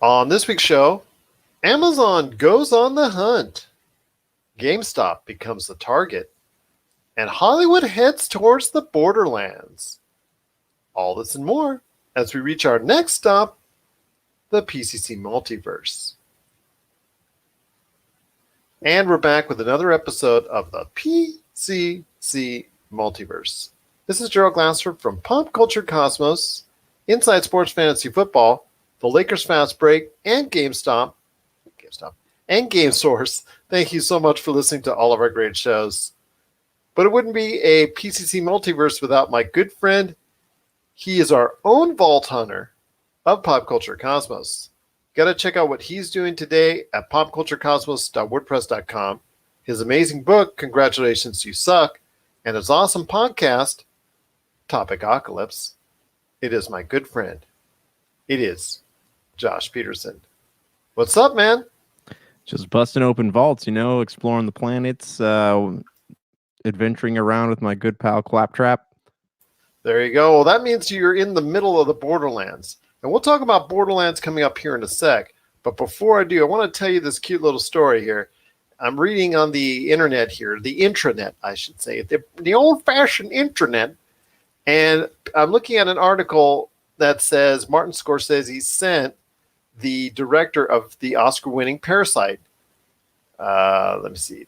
On this week's show, Amazon goes on the hunt, GameStop becomes the target, and Hollywood heads towards the borderlands. All this and more as we reach our next stop, the PCC Multiverse. And we're back with another episode of the PCC Multiverse. This is Gerald Glasser from Pop Culture Cosmos, Inside Sports Fantasy Football, the Lakers Fast Break, and GameStop, and GameSource. Thank you so much for listening to all of our great shows. But it wouldn't be a PCC Multiverse without my good friend. He is our own vault hunter of Pop Culture Cosmos. Got to check out what he's doing today at popculturecosmos.wordpress.com. His amazing book, Congratulations, You Suck, and his awesome podcast, Topicocalypse. It is my good friend. It is Josh Peterson. What's up, man? Just busting open vaults, exploring the planets, adventuring around with my good pal Claptrap. There you go. Well, that means you're in the middle of the Borderlands. And we'll talk about Borderlands coming up here in a sec. But before I do, I want to tell you this cute little story here. I'm reading on the internet here, the intranet, I should say, the old-fashioned intranet. And I'm looking at an article that says Martin Scorsese sent the director of the Oscar-winning Parasite, let me see,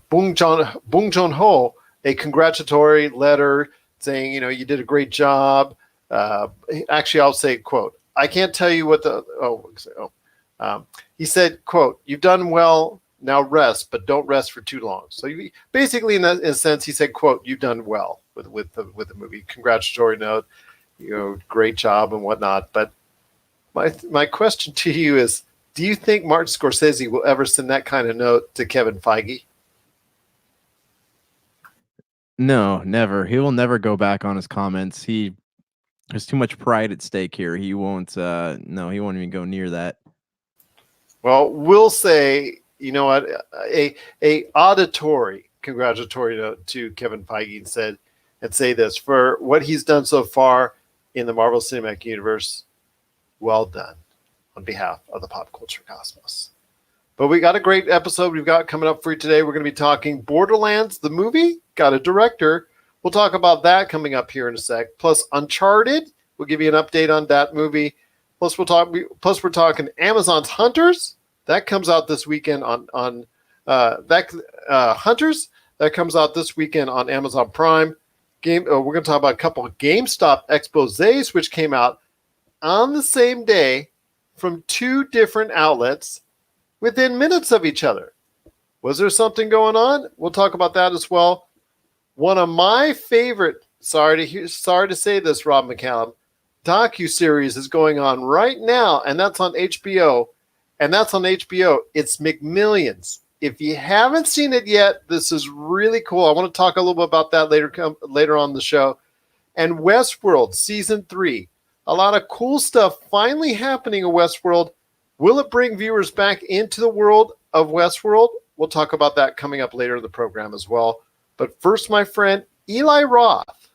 Bong Joon-ho, a congratulatory letter saying, you did a great job. Actually, I'll say, quote, I can't tell you what he said, quote, you've done well, now rest, but don't rest for too long. So basically, in a sense, he said, quote, you've done well with the movie. Congratulatory note, great job and whatnot. But my question to you is, do you think Martin Scorsese will ever send that kind of note to Kevin Feige? No, never. He will never go back on his comments. There's too much pride at stake here. He won't. No, he won't even go near that. Well, we'll say, a auditory congratulatory note to Kevin Feige and say this for what he's done so far in the Marvel Cinematic Universe. Well done on behalf of the Pop Culture Cosmos. But we got a great episode we've got coming up for you today. We're going to be talking Borderlands, the movie, got a director. We'll talk about that coming up here in a sec. Plus Uncharted, we'll give you an update on that movie. Plus we're talking Amazon's Hunters. That comes out this weekend on Hunters. That comes out this weekend on Amazon Prime. We're going to talk about a couple of GameStop exposés which came out on the same day from two different outlets within minutes of each other. Was there something going on? We'll talk about that as well. One of my favorite, sorry to say this, Rob McCallum, docuseries is going on right now, and that's on HBO. It's McMillions. If you haven't seen it yet, this is really cool. I want to talk a little bit about that later on the show. And Westworld Season 3. A lot of cool stuff finally happening in Westworld. Will it bring viewers back into the world of Westworld? We'll talk about that coming up later in the program as well. But first, my friend, Eli Roth,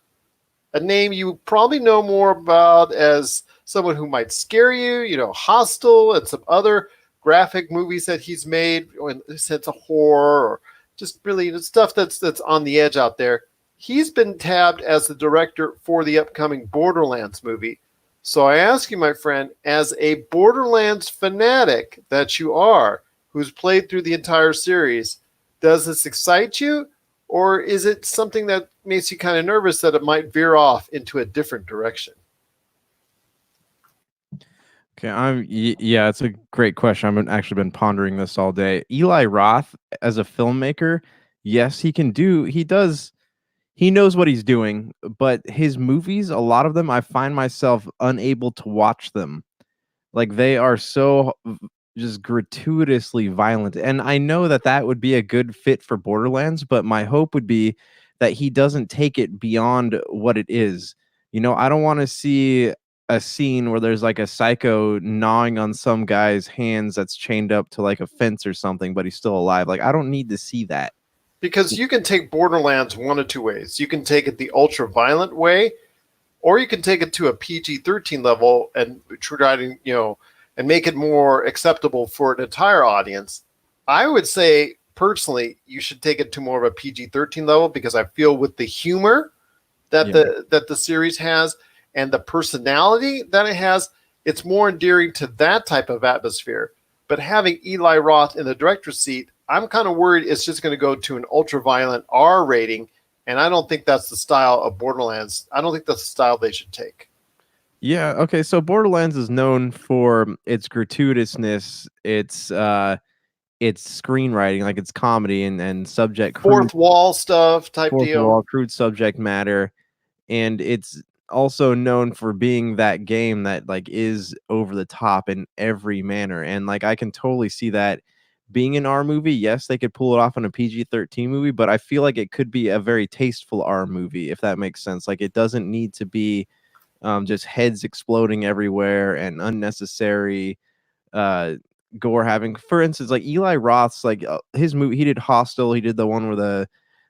a name you probably know more about as someone who might scare you, Hostel and some other graphic movies that he's made, in a sense of horror, or just really stuff that's on the edge out there. He's been tabbed as the director for the upcoming Borderlands movie. So I ask you, my friend, as a Borderlands fanatic that you are, who's played through the entire series, does this excite you? Or is it something that makes you kind of nervous that it might veer off into a different direction? Okay, yeah, it's a great question. I've actually been pondering this all day. Eli Roth, as a filmmaker, yes, he knows what he's doing, but his movies, a lot of them, I find myself unable to watch them. Like, they are so just gratuitously violent. And I know that would be a good fit for Borderlands, but my hope would be that he doesn't take it beyond what it is. I don't want to see a scene where there's like a psycho gnawing on some guy's hands that's chained up to like a fence or something, but he's still alive. Like, I don't need to see that. Because you can take Borderlands one of two ways. You can take it the ultra violent way, or you can take it to a PG-13 level and try to, and make it more acceptable for an entire audience, I would say personally you should take it to more of a PG-13 level, because I feel with the humor that Yeah. the series has and the personality that it has, it's more endearing to that type of atmosphere. But having Eli Roth in the director's seat, I'm kind of worried it's just going to go to an ultra violent R rating, and I don't think that's the style of Borderlands. I don't think that's the style they should take. Yeah, okay, so Borderlands is known for its gratuitousness, its screenwriting, like its comedy and subject crude Fourth wall stuff type fourth deal. wall, crude subject matter, and it's also known for being that game that like is over the top in every manner. And like I can totally see that being an R movie. Yes, they could pull it off in a PG-13 movie, but I feel like it could be a very tasteful R movie, if that makes sense. Like it doesn't need to be just heads exploding everywhere and unnecessary uh gore having. For instance, like Eli Roth's like his movie, he did Hostel, he did the one where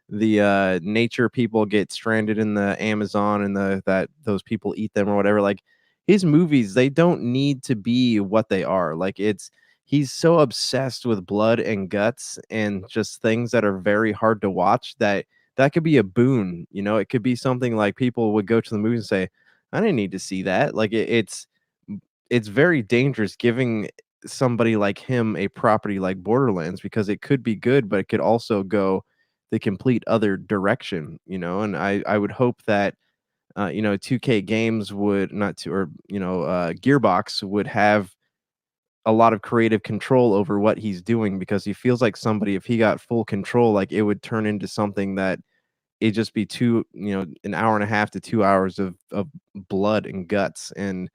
the nature people get stranded in the Amazon and that those people eat them or whatever. Like his movies, they don't need to be what they are. Like he's so obsessed with blood and guts and just things that are very hard to watch that could be a boon. You know, it could be something like people would go to the movie and say, I didn't need to see that. Like it's very dangerous giving somebody like him a property like Borderlands, because it could be good, but it could also go the complete other direction, you know. And I would hope that 2K games would not to or Gearbox would have a lot of creative control over what he's doing, because he feels like somebody, if he got full control, like it would turn into something that it just be an hour and a half to 2 hours of blood and guts, and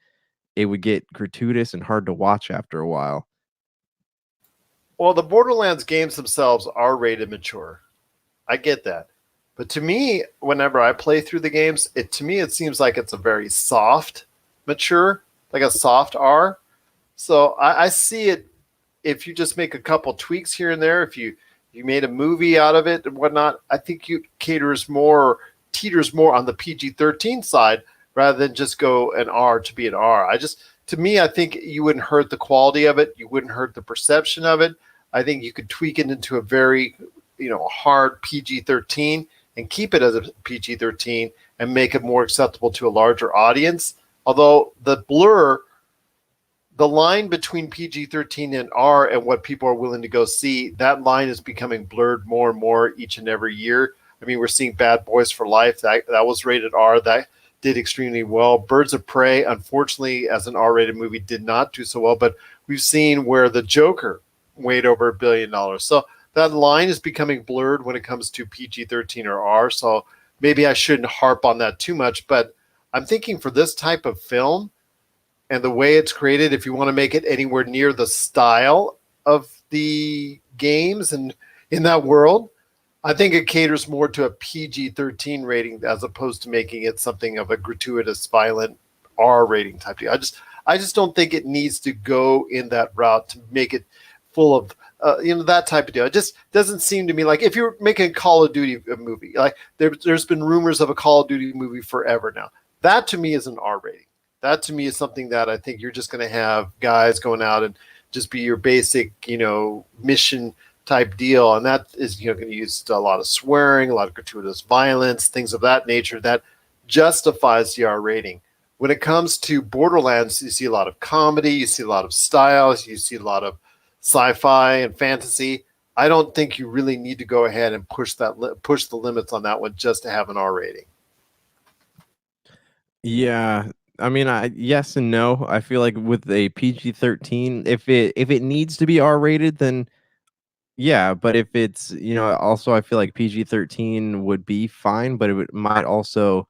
it would get gratuitous and hard to watch after a while. Well, the Borderlands games themselves are rated mature. I get that. But to me, whenever I play through the games, it seems like it's a very soft, mature, like a soft R. So I see it, if you just make a couple tweaks here and there, if you made a movie out of it and whatnot, I think you teeters more on the PG-13 side rather than just go an R to be an R. To me, I think you wouldn't hurt the quality of it. You wouldn't hurt the perception of it. I think you could tweak it into a very, hard PG-13 and keep it as a PG-13 and make it more acceptable to a larger audience. Although the line between PG-13 and R and what people are willing to go see, that line is becoming blurred more and more each and every year. I mean, we're seeing Bad Boys for Life. That was rated R. That did extremely well. Birds of Prey, unfortunately, as an R-rated movie, did not do so well. But we've seen where The Joker weighed over $1 billion. So that line is becoming blurred when it comes to PG-13 or R. So maybe I shouldn't harp on that too much. But I'm thinking for this type of film and the way it's created, if you want to make it anywhere near the style of the games and in that world, I think it caters more to a PG-13 rating as opposed to making it something of a gratuitous, violent R rating type deal. I just don't think it needs to go in that route to make it full of that type of deal. It just doesn't seem to me like, if you're making a Call of Duty movie, like there's been rumors of a Call of Duty movie forever now. That to me is an R rating. That to me is something that I think you're just going to have guys going out and just be your basic, mission type deal. And that is, going to use a lot of swearing, a lot of gratuitous violence, things of that nature that justifies the R rating. When it comes to Borderlands, you see a lot of comedy, you see a lot of styles, you see a lot of sci-fi and fantasy. I don't think you really need to go ahead and push the limits on that one just to have an R rating. Yeah, I mean, yes and no. I feel like with a PG-13, if it needs to be R-rated, then yeah. But if it's also I feel like PG-13 would be fine, but might also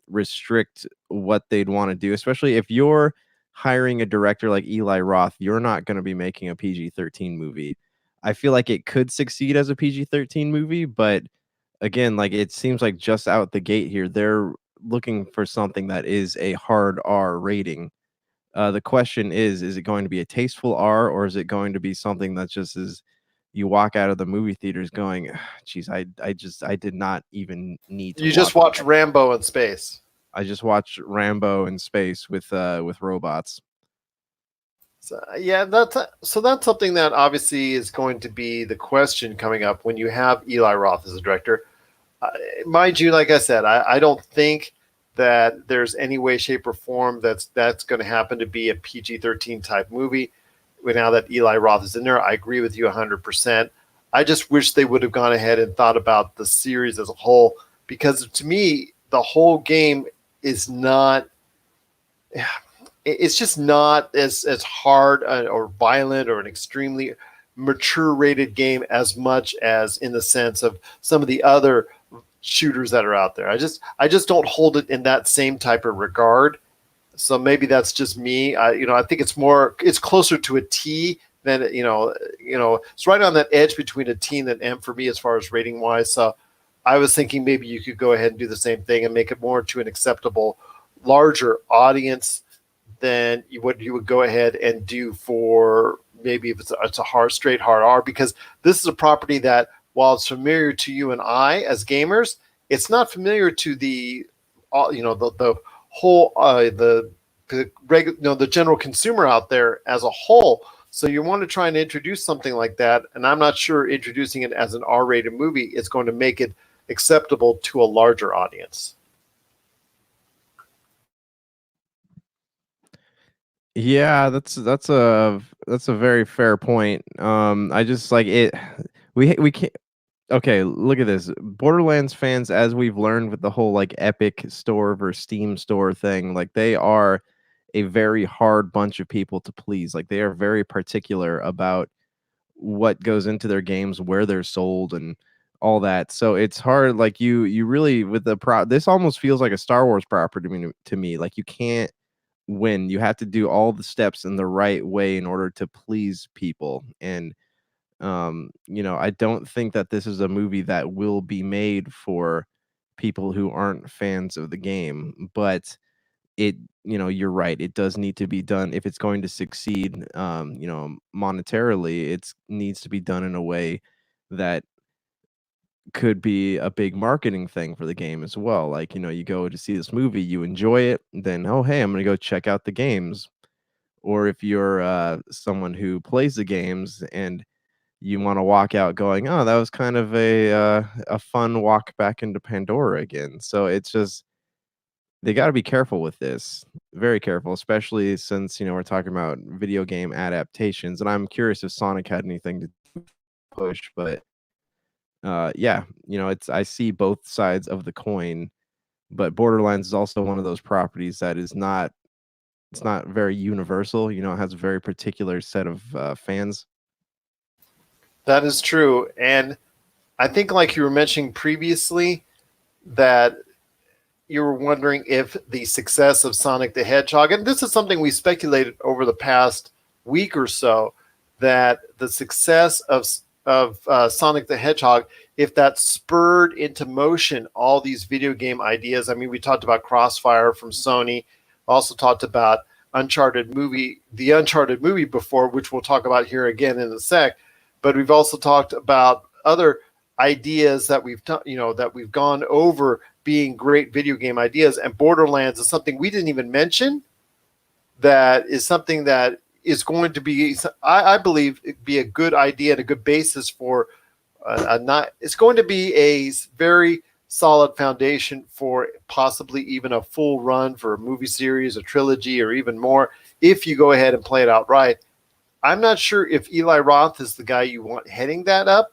restrict what they'd want to do, especially if you're hiring a director like Eli Roth. You're not going to be making a PG-13 movie. I feel like it could succeed as a PG-13 movie, but again, like it seems like just out the gate here, they're looking for something that is a hard R rating. The question is it going to be a tasteful R, or is it going to be something that just is you walk out of the movie theaters going, geez, I did not even need to You just watch Rambo in space. I just watched Rambo in space with robots. So, yeah, that's something that obviously is going to be the question coming up when you have Eli Roth as a director. Uh, Mind you, like I said, I don't think that there's any way, shape, or form that's going to happen to be a PG-13 type movie. Now that Eli Roth is in there, I agree with you 100%. I just wish they would have gone ahead and thought about the series as a whole, because to me, the whole game is not. It's just not as hard or violent or an extremely mature rated game as much as in the sense of some of the other shooters that are out there. I just don't hold it in that same type of regard. So maybe that's just me. I think it's closer to a T than it's right on that edge between a T and an M for me as far as rating wise. So I was thinking maybe you could go ahead and do the same thing and make it more to an acceptable, larger audience than what you would go ahead and do for maybe if it's a straight hard R, because this is a property that, while it's familiar to you and I as gamers, it's not familiar to the whole the general consumer out there as a whole. So you want to try and introduce something like that, and I'm not sure introducing it as an R-rated movie is going to make it acceptable to a larger audience. Yeah, that's a very fair point. I just like it. We can't. Okay, look at this. Borderlands fans, as we've learned with the whole like Epic Store versus Steam Store thing, like they are a very hard bunch of people to please. Like they are very particular about what goes into their games, where they're sold, and all that. So it's hard. Like you really with the This almost feels like a Star Wars property to me. Like you can't win. You have to do all the steps in the right way in order to please people. And I don't think that this is a movie that will be made for people who aren't fans of the game, but you're right. It does need to be done if it's going to succeed, monetarily. It needs to be done in a way that could be a big marketing thing for the game as well. Like, you go to see this movie, you enjoy it, then, oh, hey, I'm going to go check out the games. Or if you're someone who plays the games and you want to walk out going, "Oh, that was kind of a fun walk back into Pandora again." So it's just they got to be careful with this, very careful, especially since we're talking about video game adaptations. And I'm curious if Sonic had anything to push, but yeah, it's I see both sides of the coin. But Borderlands is also one of those properties that is not it's not very universal. It has a very particular set of fans. That is true. And I think, like you were mentioning previously, that you were wondering if the success of Sonic the Hedgehog, and this is something we speculated over the past week or so, that the success of Sonic the Hedgehog, if that spurred into motion all these video game ideas. I mean, we talked about Crossfire from Sony, also talked about the Uncharted movie before, which we'll talk about here again in a sec. But we've also talked about other ideas that we've gone over being great video game ideas, and Borderlands is something we didn't even mention. That is something that is going to be, I believe, be a good idea and a good basis for it's going to be a very solid foundation for possibly even a full run for a movie series, a trilogy, or even more if you go ahead and play it outright. I'm not sure if Eli Roth is the guy you want heading that up.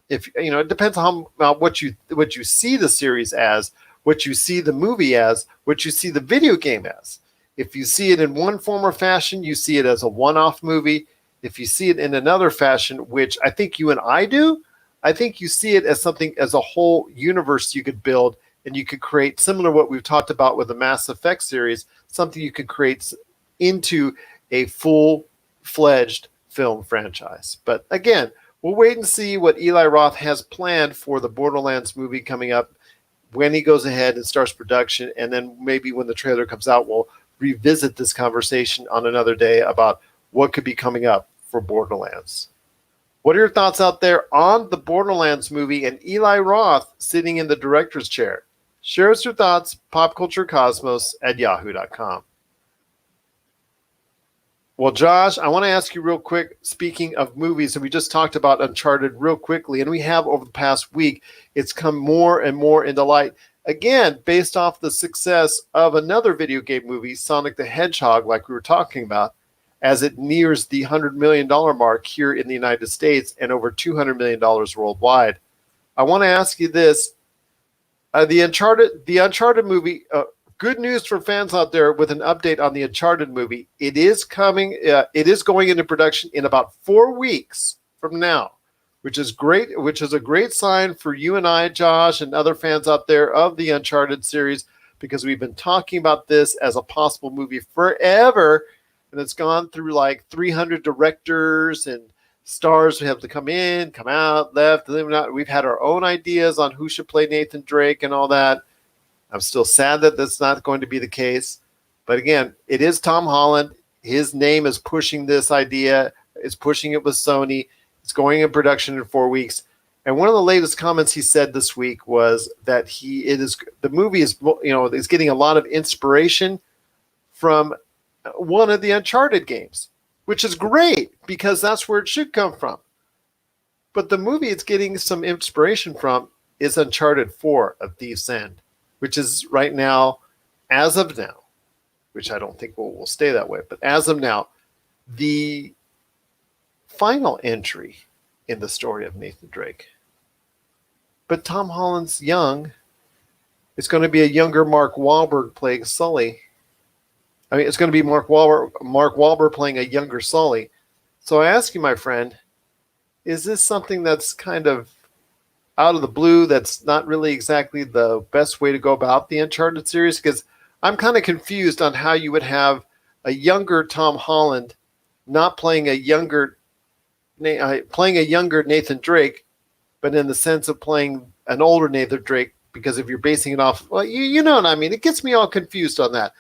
If it depends on what you see the series as, what you see the movie as, what you see the video game as. If you see it in one form or fashion, you see it as a one-off movie. If you see it in another fashion, which I think you and I do, I think you see it as something, as a whole universe you could build, and you could create, similar to what we've talked about with the Mass Effect series, something you could create into a full-fledged film franchise. But again, we'll wait and see what Eli Roth has planned for the Borderlands movie coming up when he goes ahead and starts production. And then maybe when the trailer comes out, we'll revisit this conversation on another day about what could be coming up for Borderlands. What are your thoughts out there on the Borderlands movie and Eli Roth sitting in the director's chair? Share us your thoughts, popculturecosmos@yahoo.com. Well, Well, Josh, I want to ask you real quick, speaking of movies, and we just talked about Uncharted real quickly, and we have over the past week, it's come more and more into light. Again, based off the success of another video game movie, Sonic the Hedgehog, like we were talking about, as it nears the $100 million mark here in the United States and over $200 million worldwide. I want to ask you this. The Uncharted movie, good news for fans out there with an update on the Uncharted movie. It is coming. It is going into production in about 4 weeks from now, which is great. Which is a great sign for you and I, Josh, and other fans out there of the Uncharted series, because we've been talking about this as a possible movie forever, and it's gone through like 300 directors and stars who have to come in, come out, left. We've had our own ideas on who should play Nathan Drake and all that. I'm still sad that that's not going to be the case. But again, it is Tom Holland. His name is pushing this idea. It's pushing it with Sony. It's going in production in 4 weeks. And one of the latest comments he said this week was that the movie is getting a lot of inspiration from one of the Uncharted games, which is great because that's where it should come from. But the movie it's getting some inspiration from is Uncharted 4: A Thief's End, which is right now, as of now, which I don't think will stay that way, but as of now, the final entry in the story of Nathan Drake. But Tom Holland's young. It's going to be a younger Mark Wahlberg playing Sully. I mean, it's going to be Mark Wahlberg playing a younger Sully. So I ask you, my friend, is this something that's kind of out of the blue, that's not really exactly the best way to go about the Uncharted series? Because I'm kind of confused on how you would have a younger Tom Holland not playing a younger Nathan Drake, but in the sense of playing an older Nathan Drake, because if you're basing it off, well, you know what I mean? It gets me all confused on that.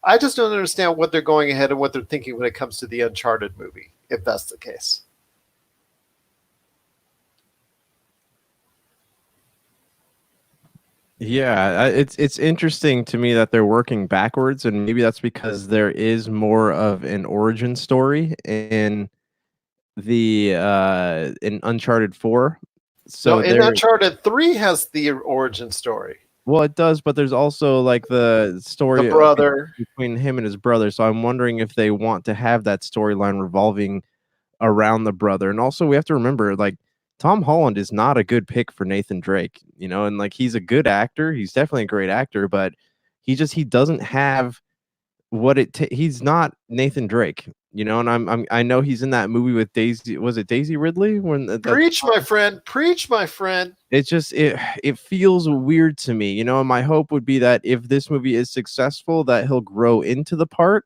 I just don't understand what they're going ahead and what they're thinking when it comes to the Uncharted movie, if that's the case. Yeah, it's interesting to me that they're working backwards, and maybe that's because there is more of an origin story in in Uncharted 4. So in Uncharted 3 has the origin story. Well, it does, but there's also like the story the brother between him and his brother. So I'm wondering if they want to have that storyline revolving around the brother. And also we have to remember, like, Tom Holland is not a good pick for Nathan Drake, and like, he's a good actor. He's definitely a great actor, but he doesn't have what he's not Nathan Drake, and I know he's in that movie with Daisy. Was it Daisy Ridley? Preach, my friend. Preach, my friend. It feels weird to me, and my hope would be that if this movie is successful, that he'll grow into the part,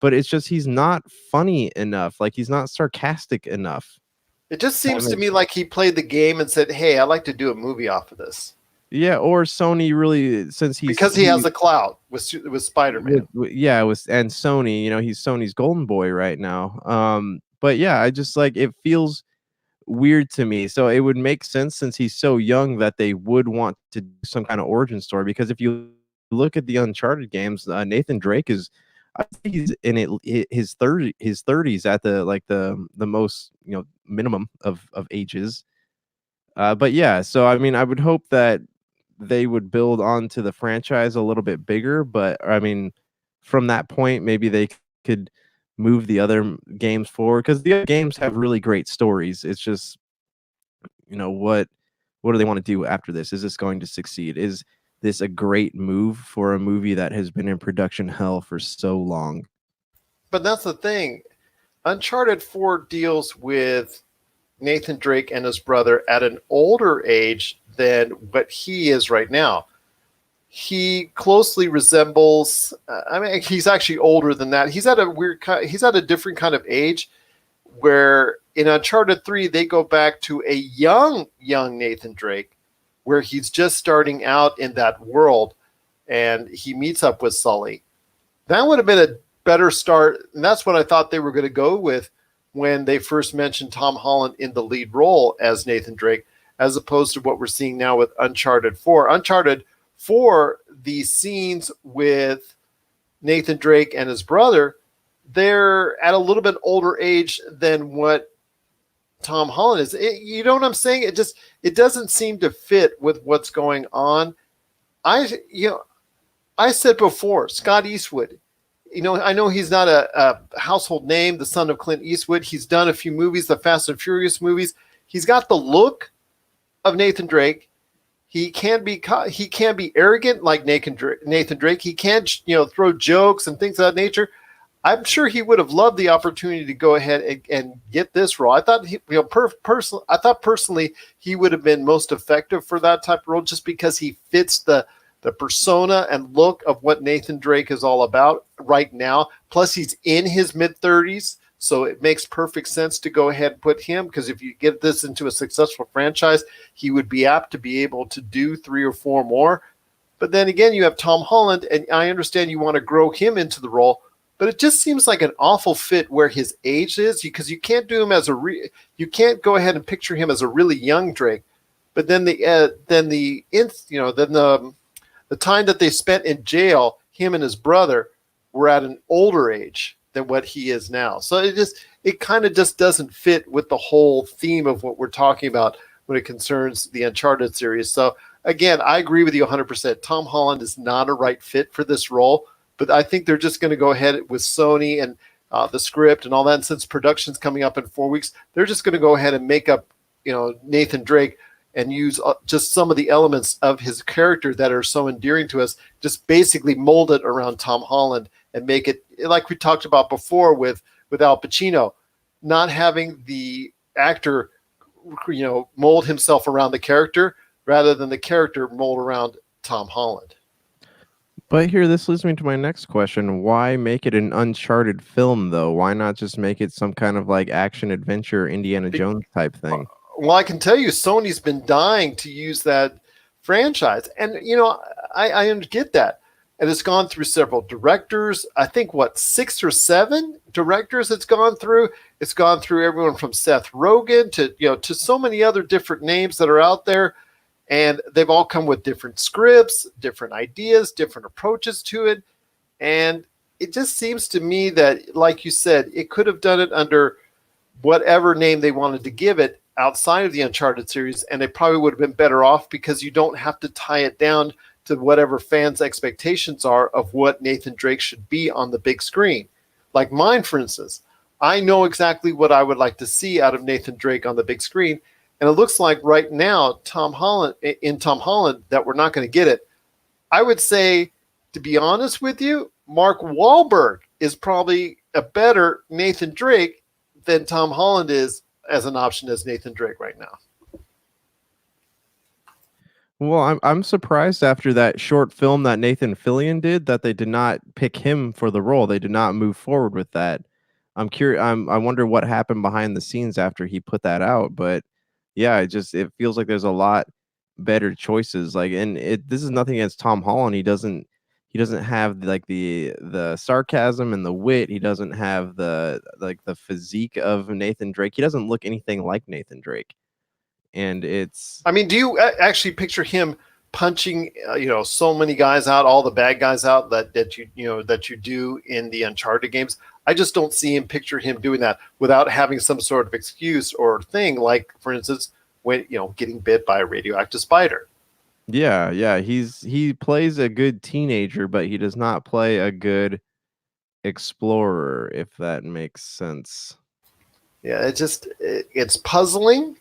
but it's just, he's not funny enough. Like, he's not sarcastic enough. It just seems to me like he played the game and said, hey, I'd like to do a movie off of this. Yeah, or Sony really, because he has the clout with Spider-Man. And Sony, he's Sony's golden boy right now. But yeah, I just, like, it feels weird to me. So it would make sense, since he's so young, that they would want to do some kind of origin story. Because if you look at the Uncharted games, Nathan Drake is, I think he's in his 30s at the most minimum of ages. But yeah, so I mean, I would hope that they would build onto the franchise a little bit bigger. But I mean, from that point, maybe they could move the other games forward, because the other games have really great stories. It's just, what do they want to do after this? Is this going to succeed? Is this a great move for a movie that has been in production hell for so long? But that's the thing. Uncharted 4 deals with Nathan Drake and his brother at an older age than what he is right now. He closely resembles, he's actually older than that. He's at a different kind of age, where in Uncharted 3, they go back to a young Nathan Drake, where he's just starting out in that world, and he meets up with Sully. That would have been a better start, and that's what I thought they were going to go with when they first mentioned Tom Holland in the lead role as Nathan Drake, as opposed to what we're seeing now with Uncharted 4. Uncharted 4, the scenes with Nathan Drake and his brother they're at a little bit older age than what Tom Holland is. You know what I'm saying? It doesn't seem to fit with what's going on. I said before, Scott Eastwood. I know he's not a household name, the son of Clint Eastwood. He's done a few movies, the Fast and Furious movies. He's got the look of Nathan Drake. He can be arrogant like Nathan Drake. He can throw jokes and things of that nature. I'm sure he would have loved the opportunity to go ahead and get this role. I thought personally he would have been most effective for that type of role, just because he fits the persona and look of what Nathan Drake is all about right now. Plus, he's in his mid-30s, so it makes perfect sense to go ahead and put him, because if you get this into a successful franchise, he would be apt to be able to do 3 or 4 more. But then again, you have Tom Holland, and I understand you want to grow him into the role, but it just seems like an awful fit where his age is, because you can't do him as you can't go ahead and picture him as a really young Drake. But then the time that they spent in jail, him and his brother were at an older age than what he is now. So it kind of just doesn't fit with the whole theme of what we're talking about when it concerns the Uncharted series. So again, I agree with you 100%. Tom Holland is not a right fit for this role, but I think they're just going to go ahead with Sony and the script and all that. And since production's coming up in 4 weeks, they're just going to go ahead and make up, Nathan Drake and use just some of the elements of his character that are so endearing to us, just basically mold it around Tom Holland and make it like we talked about before with Al Pacino, not having the actor, mold himself around the character rather than the character mold around Tom Holland. But here, this leads me to my next question. Why make it an Uncharted film, though? Why not just make it some kind of like action adventure Indiana Jones type thing? Well, I can tell you, Sony's been dying to use that franchise. And, I get that. And it's gone through several directors. I think, 6 or 7 directors it's gone through. It's gone through everyone from Seth Rogen to so many other different names that are out there. And they've all come with different scripts, different ideas, different approaches to it. And it just seems to me that, like you said, it could have done it under whatever name they wanted to give it outside of the Uncharted series, and they probably would have been better off, because you don't have to tie it down to whatever fans' expectations are of what Nathan Drake should be on the big screen. Like mine, for instance. I know exactly what I would like to see out of Nathan Drake on the big screen, and it looks like right now, Tom Holland, that we're not going to get it. I would say, to be honest with you, Mark Wahlberg is probably a better Nathan Drake than Tom Holland is as an option as Nathan Drake right now. Well, I'm surprised after that short film that Nathan Fillion did that they did not pick him for the role. They did not move forward with that. I'm curious. I wonder what happened behind the scenes after he put that out. But yeah, it feels like there's a lot better choices. Like, and this is nothing against Tom Holland. He doesn't have like the sarcasm and the wit. He doesn't have the physique of Nathan Drake. He doesn't look anything like Nathan Drake. And I mean, do you actually picture him punching, so many guys out, all the bad guys out that you do in the Uncharted games? I just don't see him picture him doing that without having some sort of excuse or thing, like, for instance, when getting bit by a radioactive spider. Yeah, he plays a good teenager, but he does not play a good explorer, if that makes sense. Yeah, it's puzzling,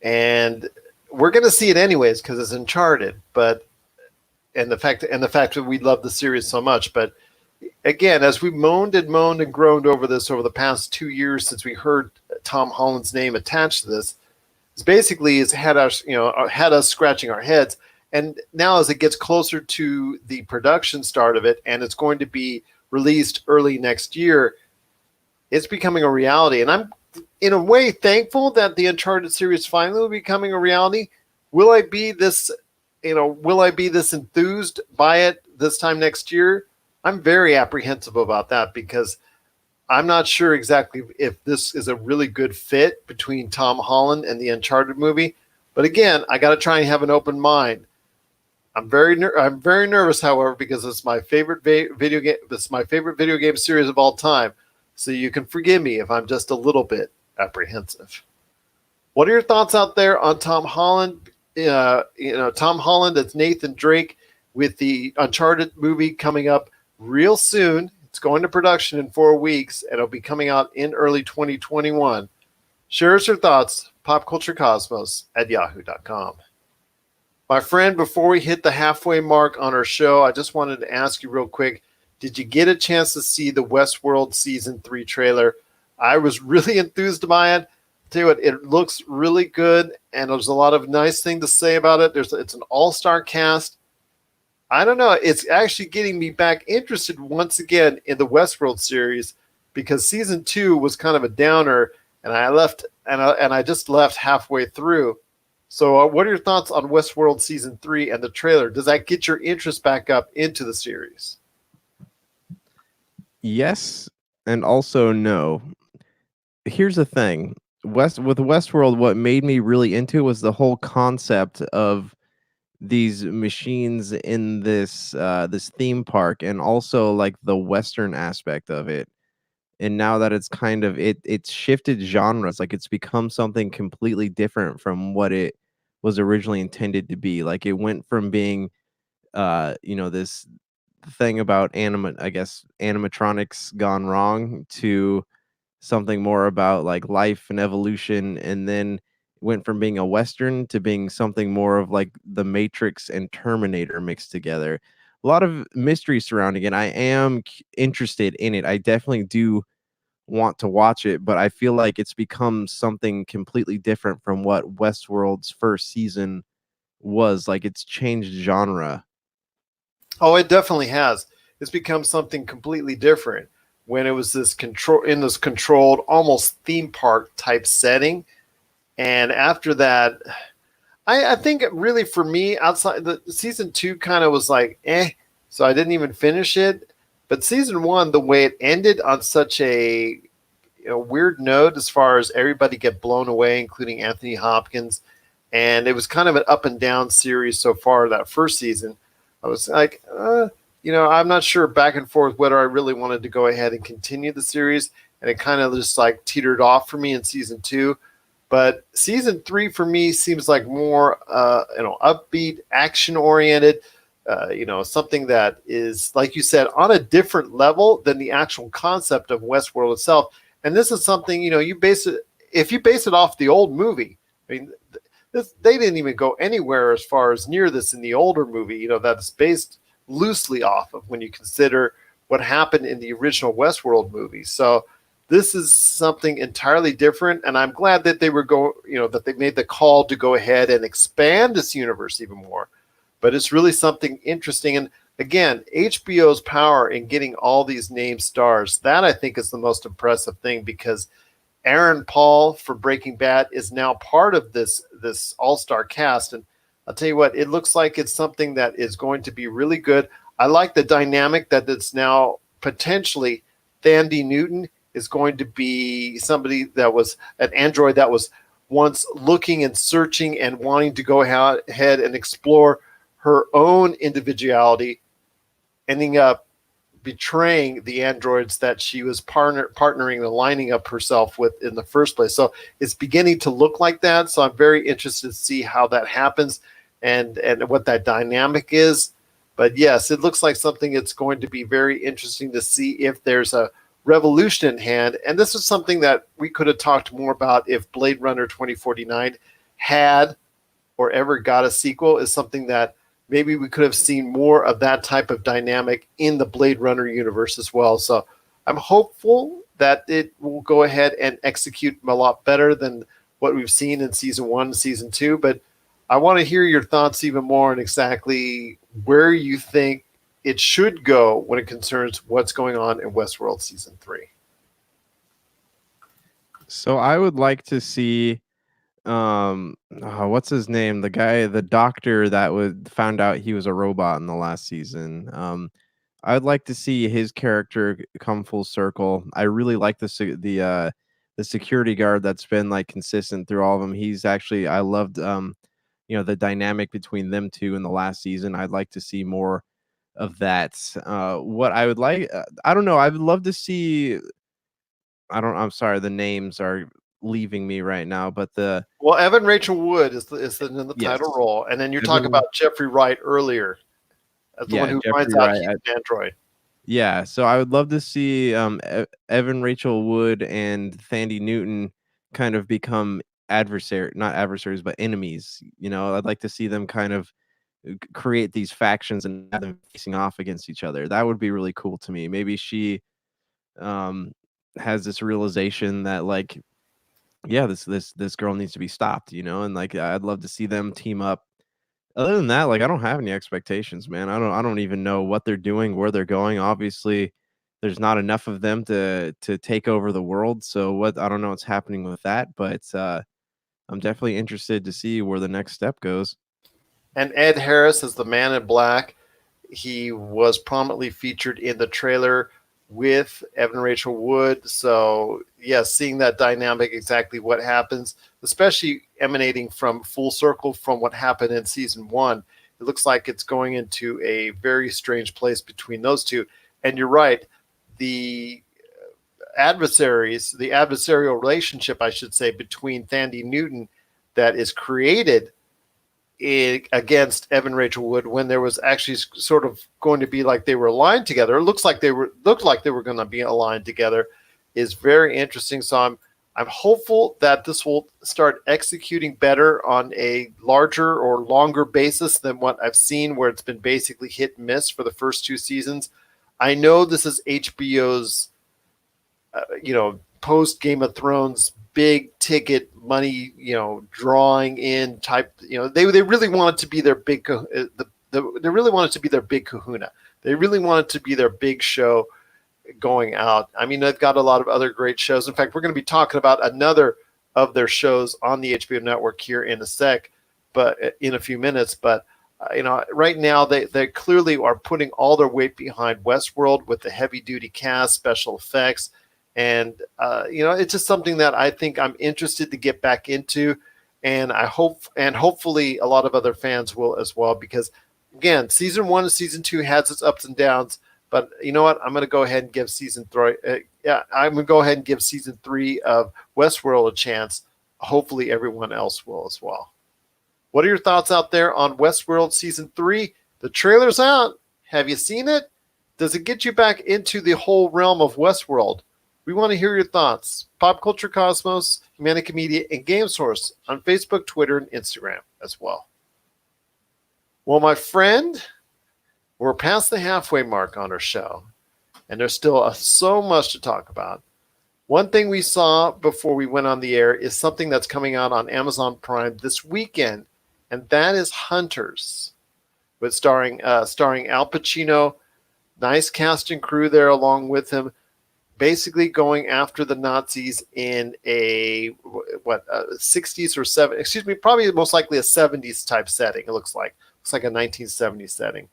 and we're going to see it anyways because it's Uncharted. And the fact that we love the series so much, but again, as we've moaned and groaned over this over the past 2 years since we heard Tom Holland's name attached to this, it's had us scratching our heads. And now as it gets closer to the production start of it, and it's going to be released early next year, it's becoming a reality. And I'm in a way thankful that the Uncharted series finally will be becoming a reality. Will I be this enthused by it this time next year? I'm very apprehensive about that, because I'm not sure exactly if this is a really good fit between Tom Holland and the Uncharted movie. But again, I got to try and have an open mind. I'm very nervous, however, because it's my favorite video game. It's my favorite video game series of all time. So you can forgive me if I'm just a little bit apprehensive. What are your thoughts out there on Tom Holland? Tom Holland as Nathan Drake with the Uncharted movie coming up real soon. It's going to production in 4 weeks, and it'll be coming out in early 2021. Share us your thoughts, popculturecosmos at yahoo.com. My friend, before we hit the halfway mark on our show, I just wanted to ask you real quick, did you get a chance to see the Westworld Season 3 trailer? I was really enthused by it. Tell you what, it looks really good, and there's a lot of nice things to say about it. It's an all-star cast. I don't know. It's actually getting me back interested once again in the Westworld series because season 2 was kind of a downer, and I just left halfway through. So, what are your thoughts on Westworld season 3 and the trailer? Does that get your interest back up into the series? Yes, and also no. Here's the thing. With Westworld, what made me really into it was the whole concept of these machines in this theme park, and also like the Western aspect of it. And now that it's kind of it's shifted genres, like it's become something completely different from what it was originally intended to be. Like it went from being this thing about animatronics gone wrong to something more about like life and evolution, and then went from being a Western to being something more of like the Matrix and Terminator mixed together. A lot of mystery surrounding it. I am interested in it. I definitely do want to watch it, but I feel like it's become something completely different from what Westworld's first season was. Like it's changed genre. Oh, it definitely has. It's become something completely different when it was this controlled, almost theme park type setting. And after that, I think really for me, outside the season 2 kind of was like, so I didn't even finish it. But season 1, the way it ended on such a weird note as far as everybody get blown away, including Anthony Hopkins. And it was kind of an up and down series so far that first season. I was like, I'm not sure back and forth whether I really wanted to go ahead and continue the series. And it kind of just like teetered off for me in season 2. But season 3 for me seems like more, upbeat, action oriented. Something that is, like you said, on a different level than the actual concept of Westworld itself. And this is something, if you base it off the old movie, I mean, they didn't even go anywhere as far as near this in the older movie, that's based loosely off of when you consider what happened in the original Westworld movie. So this is something entirely different. And I'm glad that that they made the call to go ahead and expand this universe even more. But it's really something interesting. And again, HBO's power in getting all these named stars, that I think is the most impressive thing, because Aaron Paul for Breaking Bad is now part of this all-star cast. And I'll tell you what, it looks like it's something that is going to be really good. I like the dynamic that it's now potentially Thandie Newton is going to be somebody that was an android that was once looking and searching and wanting to go ahead and explore her own individuality, ending up betraying the androids that she was partnering and lining up herself with in the first place. So it's beginning to look like that. So I'm very interested to see how that happens and what that dynamic is. But yes, it looks like something that's going to be very interesting to see if there's a revolution in hand. And this is something that we could have talked more about if Blade Runner 2049 had or ever got a sequel, is something that maybe we could have seen more of that type of dynamic in the Blade Runner universe as well. So I'm hopeful that it will go ahead and execute a lot better than what we've seen in season 1 and season 2. But I want to hear your thoughts even more on exactly where you think it should go when it concerns what's going on in Westworld season 3. So I would like to see what's his name, the doctor that found out he was a robot in the last season. I'd like to see his character come full circle. I really like the security guard that's been like consistent through all of them. He's actually, I loved the dynamic between them two in the last season. I'd like to see more of that. What I would like, I don't know. I would love to see. I'm sorry, the names are leaving me right now, but Well, Evan Rachel Wood is in the yes, title role, and then you talk Evan, about Jeffrey Wright earlier as the one yeah, who finds Jeffrey out Wright. he's an android. Yeah, so I would love to see Evan Rachel Wood and Thandie Newton kind of become not adversaries, but enemies. I'd like to see them kind of create these factions and have them facing off against each other. That would be really cool to me. Maybe she um has this realization that, like, yeah, this girl needs to be stopped, and like I'd love to see them team up. Other than that, like, I don't have any expectations, man. I don't even know what they're doing, where they're going. Obviously, there's not enough of them to take over the world. So I don't know what's happening with that, but I'm definitely interested to see where the next step goes. And Ed Harris is the Man in Black. He was prominently featured in the trailer with Evan Rachel Wood. So, yeah, seeing that dynamic, exactly what happens, especially emanating from full circle from what happened in season one, it looks like it's going into a very strange place between those two. And you're right, the the adversarial relationship, I should say, between Thandie Newton that is created against Evan Rachel Wood when there was actually sort of going to be like they were aligned together. It looked like they were going to be aligned together. Is very interesting. So I'm hopeful that this will start executing better on a larger or longer basis than what I've seen, where it's been basically hit and miss for the first two seasons. I know this is HBO's, post Game of Thrones big ticket money, drawing in type. They really want it to be their big. They really want it to be their big Kahuna. They really want it to be their big show going out. I mean, they've got a lot of other great shows. In fact, we're going to be talking about another of their shows on the HBO network here in a sec, but in a few minutes. But right now they clearly are putting all their weight behind Westworld with the heavy duty cast, special effects, and it's just something that I think I'm interested to get back into, and hopefully a lot of other fans will as well, because again, season one and season two has its ups and downs. But you know what? I'm going to go ahead and give season three. I'm going to go ahead and give season 3 of Westworld a chance. Hopefully, everyone else will as well. What are your thoughts out there on Westworld season 3? The trailer's out. Have you seen it? Does it get you back into the whole realm of Westworld? We want to hear your thoughts. Pop Culture Cosmos, Humanica Media, and Game Source on Facebook, Twitter, and Instagram as well. Well, my friend, we're past the halfway mark on our show, and there's still so much to talk about. One thing we saw before we went on the air is something that's coming out on Amazon Prime this weekend, and that is Hunters, with starring Al Pacino. Nice cast and crew there along with him, basically going after the Nazis in a 60s or 70s, excuse me, probably most likely a 70s type setting. It looks like a 1970s setting.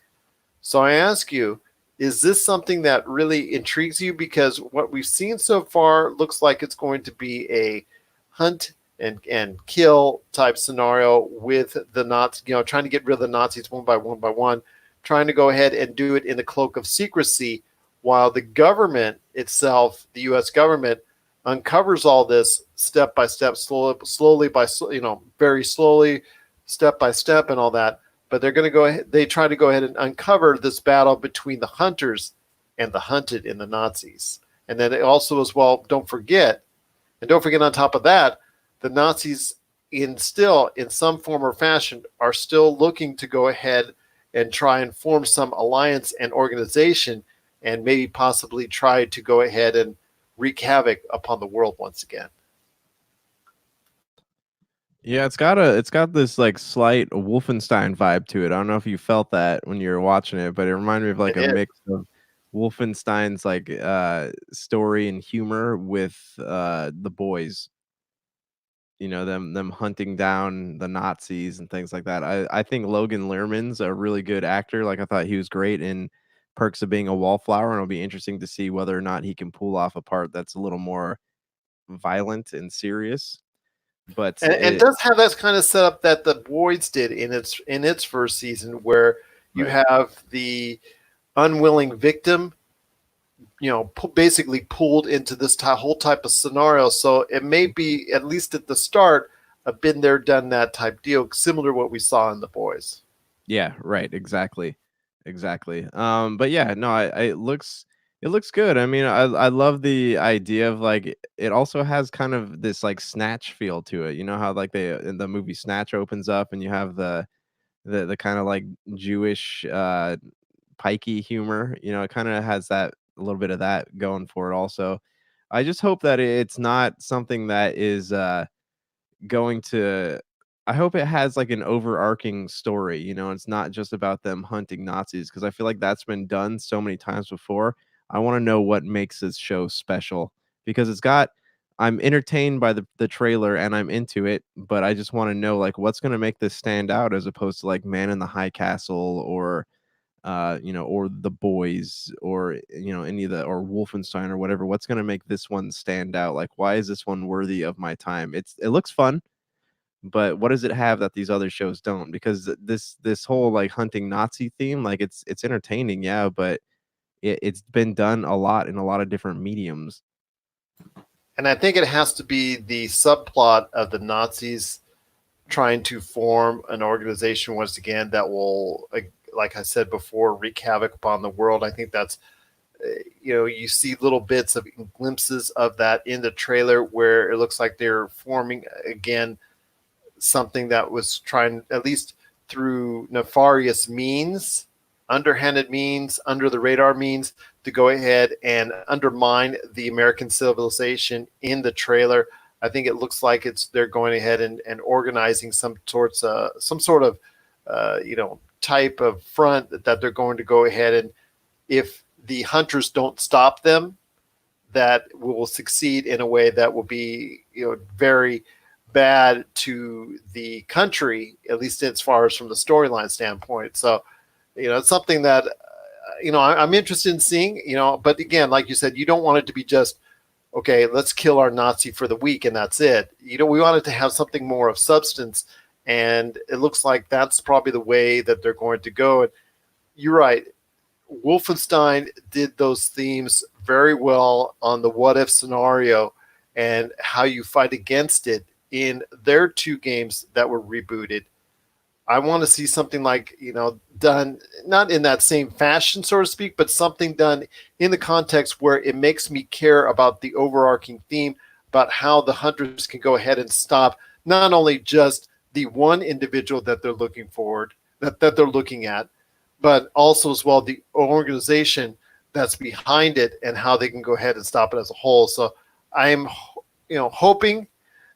So I ask you, is this something that really intrigues you? Because what we've seen so far looks like it's going to be a hunt and kill type scenario with the Nazis, trying to get rid of the Nazis one by one, trying to go ahead and do it in the cloak of secrecy, while the government itself, the U.S. government, uncovers all this step by step, very slowly, step by step, and all that. But they're going to go ahead. They try to go ahead and uncover this battle between the hunters and the hunted in the Nazis. And then also as well, don't forget on top of that, the Nazis in some form or fashion are still looking to go ahead and try and form some alliance and organization, and maybe possibly try to go ahead and wreak havoc upon the world once again. Yeah, it's got this like slight Wolfenstein vibe to it. I don't know if you felt that when you were watching it, but it reminded me of like a mix of Wolfenstein's like story and humor with the boys. Them hunting down the Nazis and things like that. I think Logan Lerman's a really good actor. Like, I thought he was great in Perks of Being a Wallflower, and it'll be interesting to see whether or not he can pull off a part that's a little more violent and serious. But And it, does have that kind of setup that the Boys did in its first season, where you right. have the unwilling victim, basically pulled into this whole type of scenario. So it may be, at least at the start, a been there, done that type deal, similar to what we saw in the Boys. Yeah, right, exactly. Exactly. But yeah, no, it looks good. I mean, I love the idea of like it also has kind of this like Snatch feel to it. You know how like they in the movie Snatch opens up and you have the kind of like Jewish pikey humor, it kind of has that a little bit of that going for it also. I just hope that it's not something that is going to I hope it has like an overarching story, it's not just about them hunting Nazis because I feel like that's been done so many times before. I want to know what makes this show special because I'm entertained by the trailer and I'm into it, but I just want to know like what's going to make this stand out as opposed to like Man in the High Castle or or The Boys or any of the or Wolfenstein or whatever. What's going to make this one stand out? Like why is this one worthy of my time? It looks fun, but what does it have that these other shows don't? Because this whole like hunting Nazi theme, like it's entertaining, yeah, but it's been done a lot in a lot of different mediums. And I think it has to be the subplot of the Nazis trying to form an organization once again that will, like I said before, wreak havoc upon the world. I think that's, you see little bits of glimpses of that in the trailer where it looks like they're forming again something that was trying, at least through nefarious means, underhanded means, under the radar means, to go ahead and undermine the American civilization in the trailer. I think it looks like they're going ahead and organizing some sort of type of front that they're going to go ahead and, if the hunters don't stop them, that will succeed in a way that will be very bad to the country, at least as far as from the storyline standpoint. So it's something that I'm interested in seeing. But again, like you said, you don't want it to be just, okay, let's kill our Nazi for the week and that's it. We want it to have something more of substance, and it looks like that's probably the way that they're going to go. And you're right. Wolfenstein did those themes very well on the what if scenario and how you fight against it in their two games that were rebooted. I want to see something like, done not in that same fashion, so to speak, but something done in the context where it makes me care about the overarching theme, about how the hunters can go ahead and stop not only just the one individual that they're looking forward, that they're looking at, but also as well the organization that's behind it and how they can go ahead and stop it as a whole. So I'm, hoping,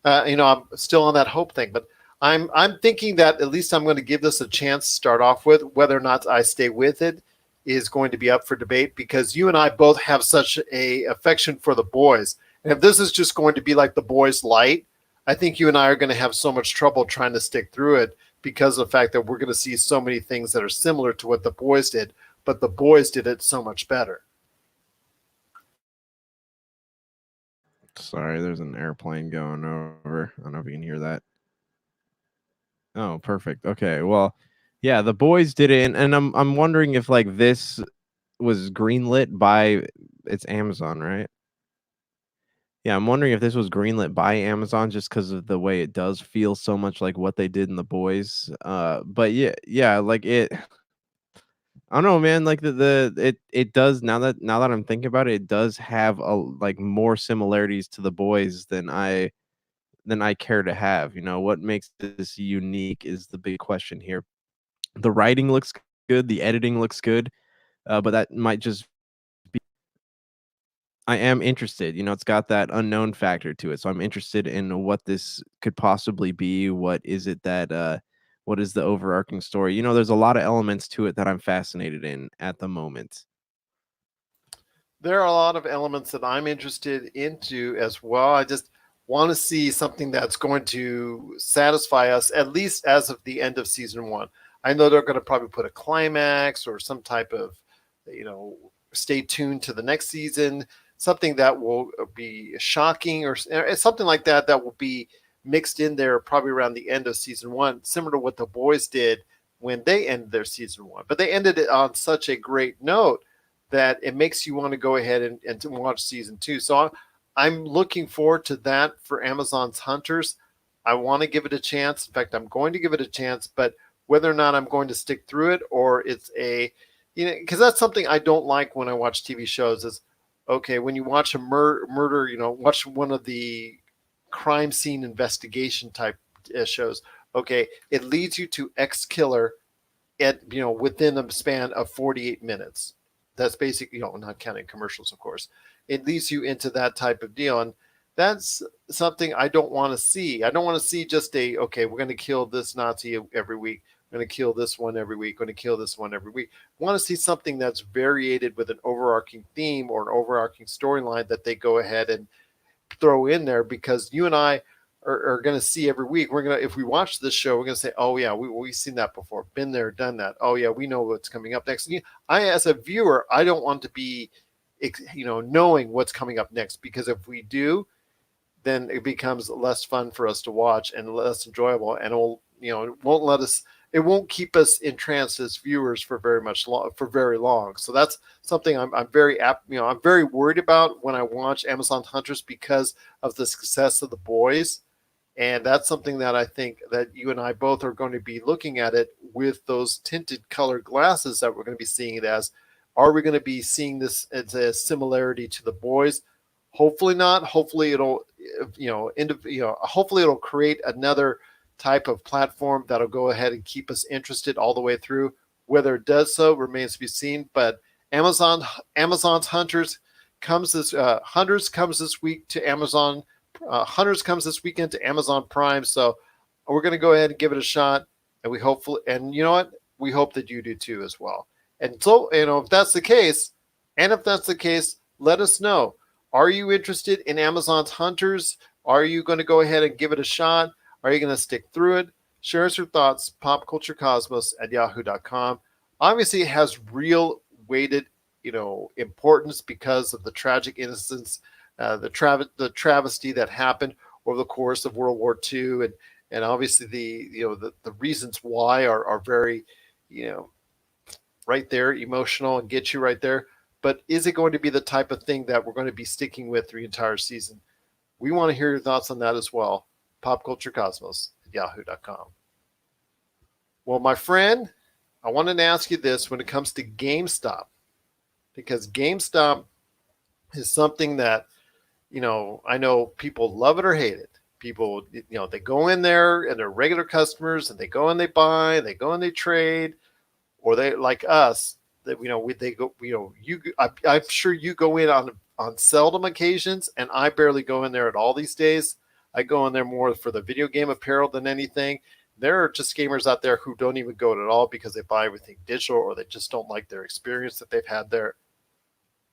I'm still on that hope thing, but I'm thinking that at least I'm going to give this a chance to start off with. Whether or not I stay with it is going to be up for debate, because you and I both have such a affection for the Boys. And if this is just going to be like the Boys light, I think you and I are going to have so much trouble trying to stick through it, because of the fact that we're going to see so many things that are similar to what the Boys did, but the Boys did it so much better. Sorry, there's an airplane going over. I don't know if you can hear that. Oh, perfect. Okay. Well, yeah, the Boys did it, and I'm wondering if like this was greenlit by it's Amazon, right? Yeah, I'm wondering if this was greenlit by Amazon just because of the way it does feel so much like what they did in The Boys. But yeah, like it. I don't know, man. Like it does now that I'm thinking about it, it does have like more similarities to The Boys than I care to have. What makes this unique is the big question here. The writing looks good, the editing looks good, but that might just I am interested. It's got that unknown factor to it. So I'm interested in what this could possibly be. What is the overarching story? There's a lot of elements to it that I'm fascinated in at the moment. There are a lot of elements that I'm interested into as well. I just want to see something that's going to satisfy us, at least as of the end of season one. I know they're going to probably put a climax or some type of, stay tuned to the next season, something that will be shocking or something like that, that will be mixed in there probably around the end of season one, similar to what the boys did when they ended their season one. But they ended it on such a great note that it makes you want to go ahead and to watch season two. So I'm looking forward to that for Amazon's Hunters. I want to give it a chance. In fact, I'm going to give it a chance, but whether or not I'm going to stick through it or it's because that's something I don't like when I watch TV shows is, okay, when you watch a murder, watch one of the crime scene investigation type shows. Okay, it leads you to X killer at within a span of 48 minutes. That's basically not counting commercials, of course. It leads you into that type of deal, and that's something I don't want to see. I don't want to see just okay, we're going to kill this Nazi every week. We're going to kill this one every week. We're going to kill this one every week. I want to see something that's variated with an overarching theme or an overarching storyline that they go ahead and throw in there, because you and I are going to see every week. If we watch this show, we're going to say, oh yeah, we've seen that before, been there, done that. Oh yeah, we know what's coming up next. I, as a viewer, I don't want to be, knowing what's coming up next, because if we do, then it becomes less fun for us to watch and less enjoyable, and it won't keep us entranced as viewers for very long. So that's something I'm very I'm very worried about when I watch Amazon Hunters, because of the success of the boys. And that's something that I think that you and I both are going to be looking at it with those tinted colored glasses that we're going to be seeing it as. Are we going to be seeing this as a similarity to the boys? Hopefully not. Hopefully hopefully it'll create another type of platform that'll go ahead and keep us interested all the way through. Whether it does so remains to be seen. But Amazon's Hunters comes this week to Amazon. Hunters comes this weekend to Amazon Prime. So we're going to go ahead and give it a shot, and we hopefully, and you know what, we hope that you do too as well. And so if that's the case, let us know. Are you interested in Amazon's Hunters? Are you going to go ahead and give it a shot? Are you going to stick through it? Share us your thoughts, popculturecosmos@yahoo.com. Obviously, it has real weighted, importance because of the tragic innocence, the travesty that happened over the course of World War II, and obviously the reasons why are very, right there, emotional, and get you right there. But is it going to be the type of thing that we're going to be sticking with the entire season? We want to hear your thoughts on that as well. popculturecosmos@yahoo.com. Well, my friend, I wanted to ask you this when it comes to GameStop, because GameStop is something that, I know people love it or hate it. People, they go in there and they're regular customers, and they go and they buy, they go and they trade, or they, like us, that they go, I'm sure you go in on seldom occasions, and I barely go in there at all these days. I go in there more for the video game apparel than anything. There are just gamers out there who don't even go at all because they buy everything digital, or they just don't like their experience that they've had there.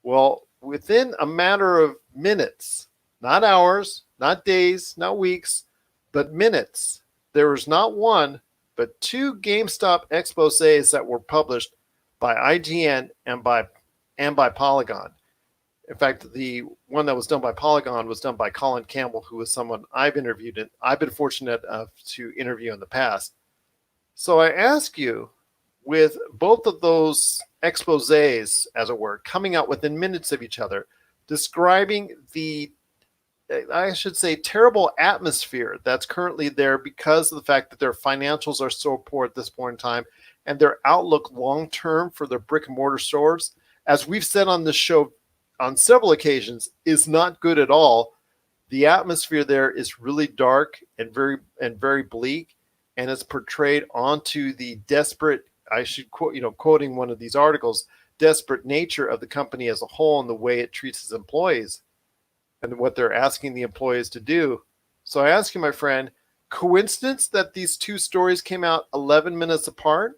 Well, within a matter of minutes, not hours, not days, not weeks, but minutes, there was not one, but two GameStop exposés that were published by IGN and by Polygon. In fact, the one that was done by Polygon was done by Colin Campbell, who is someone I've interviewed and I've been fortunate enough to interview in the past. So I ask you, with both of those exposés, as it were, coming out within minutes of each other, describing the, I should say, terrible atmosphere that's currently there because of the fact that their financials are so poor at this point in time, and their outlook long-term for their brick and mortar stores, as we've said on this show on several occasions, is not good at all. The atmosphere there is really dark and very bleak, and it's portrayed onto the desperate, I should quote, quoting one of these articles, desperate nature of the company as a whole and the way it treats its employees and what they're asking the employees to do. So I ask you, my friend, coincidence that these two stories came out 11 minutes apart?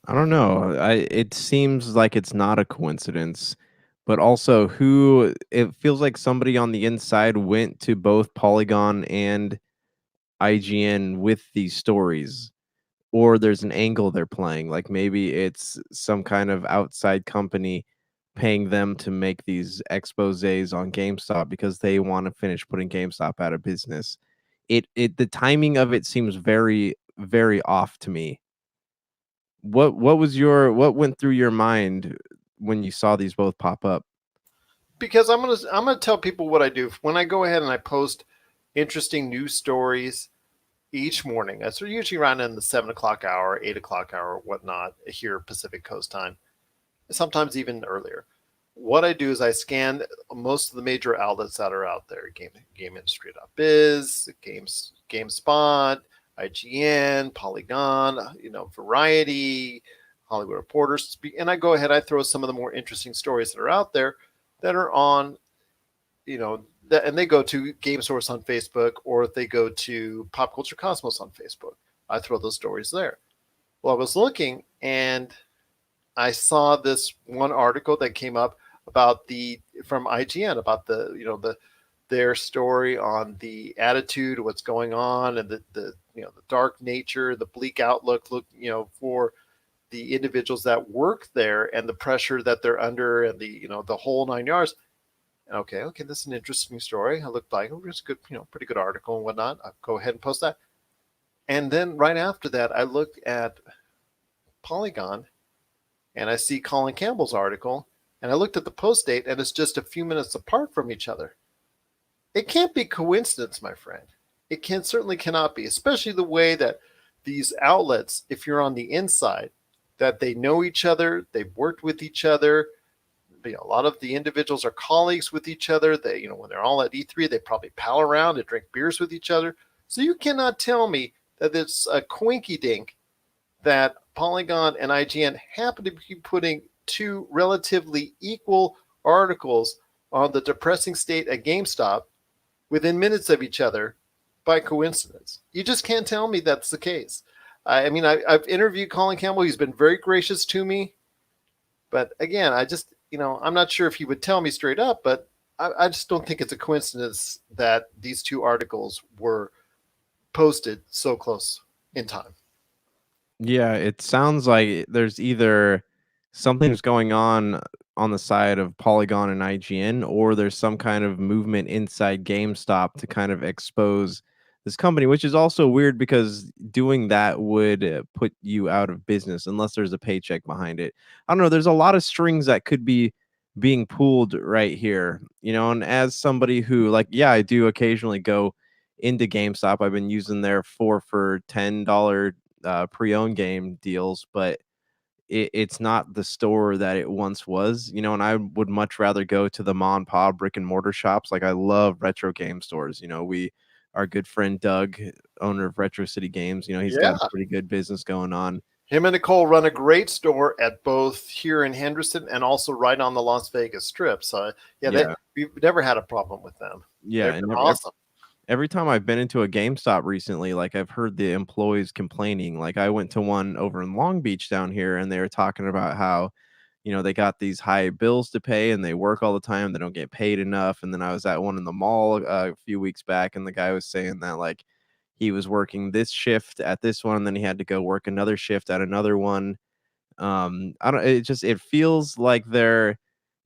I don't know. It seems like it's not a coincidence, but also it feels like somebody on the inside went to both Polygon and IGN with these stories, or there's an angle they're playing. Like maybe it's some kind of outside company paying them to make these exposés on GameStop because they want to finish putting GameStop out of business. The timing of it seems very, very off to me. What went through your mind when you saw these both pop up? Because I'm gonna tell people what I do when I go ahead and I post interesting news stories each morning. That's usually around in the 7 o'clock hour, 8 o'clock hour, whatnot here Pacific Coast time. Sometimes even earlier. What I do is I scan most of the major outlets that are out there: GameIndustry.biz, GameSpot, IGN, Polygon, Variety, Hollywood Reporter, and I go ahead. I throw some of the more interesting stories that are out there that are on, and they go to Game Source on Facebook, or if they go to Pop Culture Cosmos on Facebook, I throw those stories there. Well, I was looking and I saw this one article that came up about from IGN about their story on the attitude, what's going on, and the dark nature, the bleak outlook, for the individuals that work there and the pressure that they're under, and the whole 9 yards. Okay, this is an interesting story. I looked like it's good, pretty good article and whatnot. I'll go ahead and post that. And then right after that, I looked at Polygon and I see Colin Campbell's article, and I looked at the post date, and it's just a few minutes apart from each other. It can't be coincidence, my friend. It certainly cannot be, especially the way that these outlets, if you're on the inside, that they know each other, they've worked with each other. A lot of the individuals are colleagues with each other. They, when they're all at E3, they probably pal around and drink beers with each other. So you cannot tell me that it's a coinky dink that Polygon and IGN happen to be putting two relatively equal articles on the depressing state at GameStop within minutes of each other by coincidence. You just can't tell me that's the case. I've interviewed Colin Campbell. He's been very gracious to me. But again, I'm not sure if he would tell me straight up, but I just don't think it's a coincidence that these two articles were posted so close in time. Yeah, it sounds like there's either something's going on the side of Polygon and IGN, or there's some kind of movement inside GameStop to kind of expose this company, which is also weird because doing that would put you out of business unless there's a paycheck behind it. I don't know. There's a lot of strings that could be being pulled right here, and as somebody who, like, yeah, I do occasionally go into GameStop. I've been using their 4 for $10 pre-owned game deals, but it's not the store that it once was, and I would much rather go to the mom and pop brick and mortar shops. Like, I love retro game stores. Our good friend Doug, owner of Retro City Games, he's got Yeah. a pretty good business going on. Him and Nicole run a great store at both here in Henderson and also right on the Las Vegas Strip. So we've never had a problem with them. Yeah, They're and awesome. every time I've been into a GameStop recently, like, I've heard the employees complaining. Like, I went to one over in Long Beach down here, and they were talking about how, they got these high bills to pay and they work all the time. They don't get paid enough. And then I was at one in the mall a few weeks back, and the guy was saying that, like, he was working this shift at this one, and then he had to go work another shift at another one. I don't, it feels like there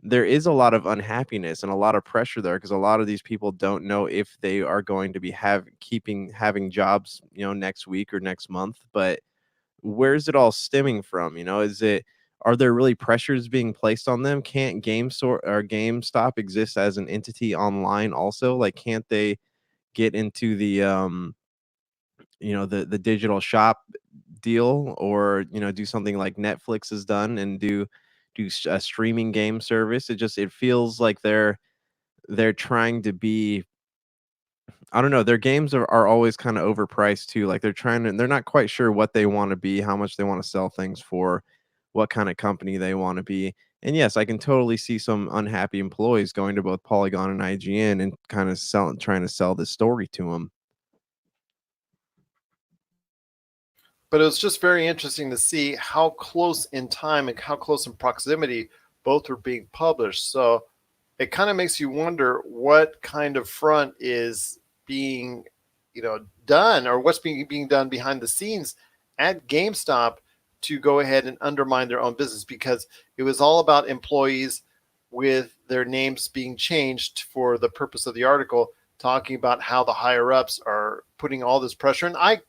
is a lot of unhappiness and a lot of pressure there, because a lot of these people don't know if they are going to be having jobs, next week or next month. But where's it all stemming from? Are there really pressures being placed on them? Can't GameStop exist as an entity online also? Like, can't they get into the digital shop deal, or do something like Netflix has done and do a streaming game service? It feels like they're trying to be, I don't know, their games are always kind of overpriced too. Like, they're not quite sure what they want to be, how much they want to sell things for, what kind of company they want to be. And yes, I can totally see some unhappy employees going to both Polygon and IGN and kind of trying to sell this story to them. But it was just very interesting to see how close in time and how close in proximity both were being published. So it kind of makes you wonder what kind of front is being, done, or what's being done behind the scenes at GameStop to go ahead and undermine their own business, because it was all about employees with their names being changed for the purpose of the article, talking about how the higher ups are putting all this pressure. And I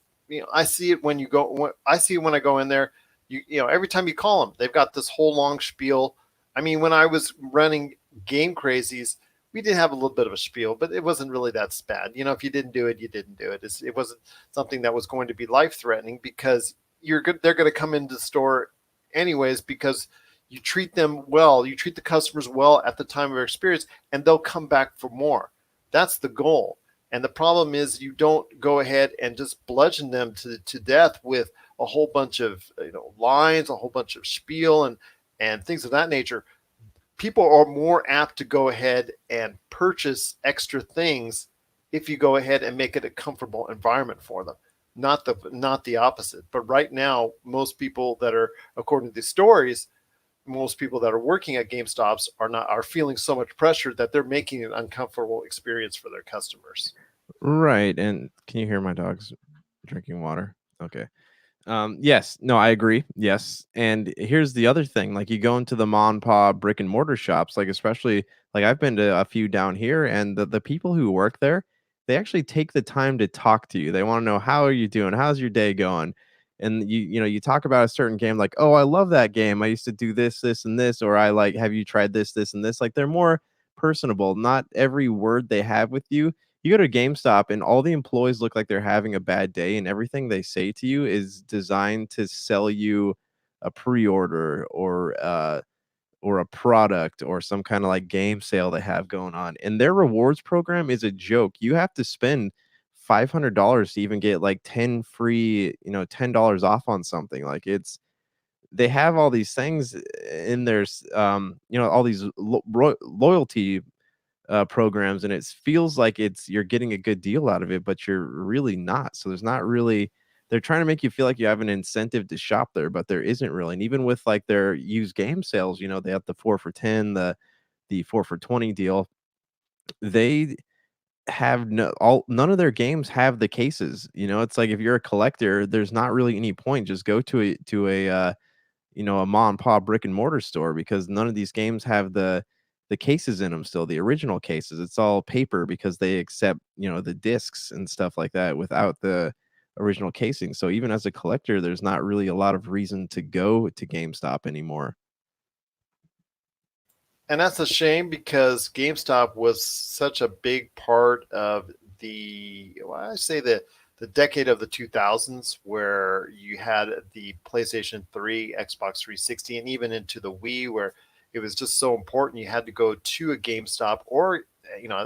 see it when you go. I see it when I go in there. Every time you call them, they've got this whole long spiel. I mean, when I was running Game Crazies, we did have a little bit of a spiel, but it wasn't really that bad. If you didn't do it, you didn't do it. It wasn't something that was going to be life threatening because you're good. They're going to come into the store anyways because you treat them well. You treat the customers well at the time of their experience, and they'll come back for more. That's the goal. And the problem is you don't go ahead and just bludgeon them to death with a whole bunch of lines, a whole bunch of spiel and things of that nature. People are more apt to go ahead and purchase extra things if you go ahead and make it a comfortable environment for them, not the opposite. But right now, most people that are, according to the stories, most people that are working at GameStops are feeling so much pressure that they're making an uncomfortable experience for their customers. Right. And can you hear my dogs drinking water? Okay. Yes, no, I agree. Yes. And here's the other thing. Like you go into the mom and pop brick and mortar shops, like especially like I've been to a few down here, and the people who work there, they actually take the time to talk to you. They want to know, how are you doing? How's your day going? And you talk about a certain game, like, oh, I love that game. I used to do this, this, and this, or I like, have you tried this, this, and this? Like they're more personable. Not every word they have with you go to GameStop and all the employees look like they're having a bad day, and everything they say to you is designed to sell you a pre-order or a product or some kind of like game sale they have going on. And their rewards program is a joke. You have to spend $500 to even get like 10 free, $10 off on something. Like they have all these things in their all these loyalty programs, and it feels like you're getting a good deal out of it, but you're really not. So there's not really, they're trying to make you feel like you have an incentive to shop there, but there isn't really. And even with like their used game sales, they have the 4 for 10, the 4 for 20 deal. They have none of their games have the cases. It's like if you're a collector, there's not really any point. Just go to a mom and pop brick and mortar store, because none of these games have the cases in them still, the original cases. It's all paper because they accept, the discs and stuff like that without the original casing. So even as a collector, there's not really a lot of reason to go to GameStop anymore. And that's a shame because GameStop was such a big part of I say the decade of the 2000s, where you had the PlayStation 3, Xbox 360, and even into the Wii, where it was just so important. You had to go to a GameStop or,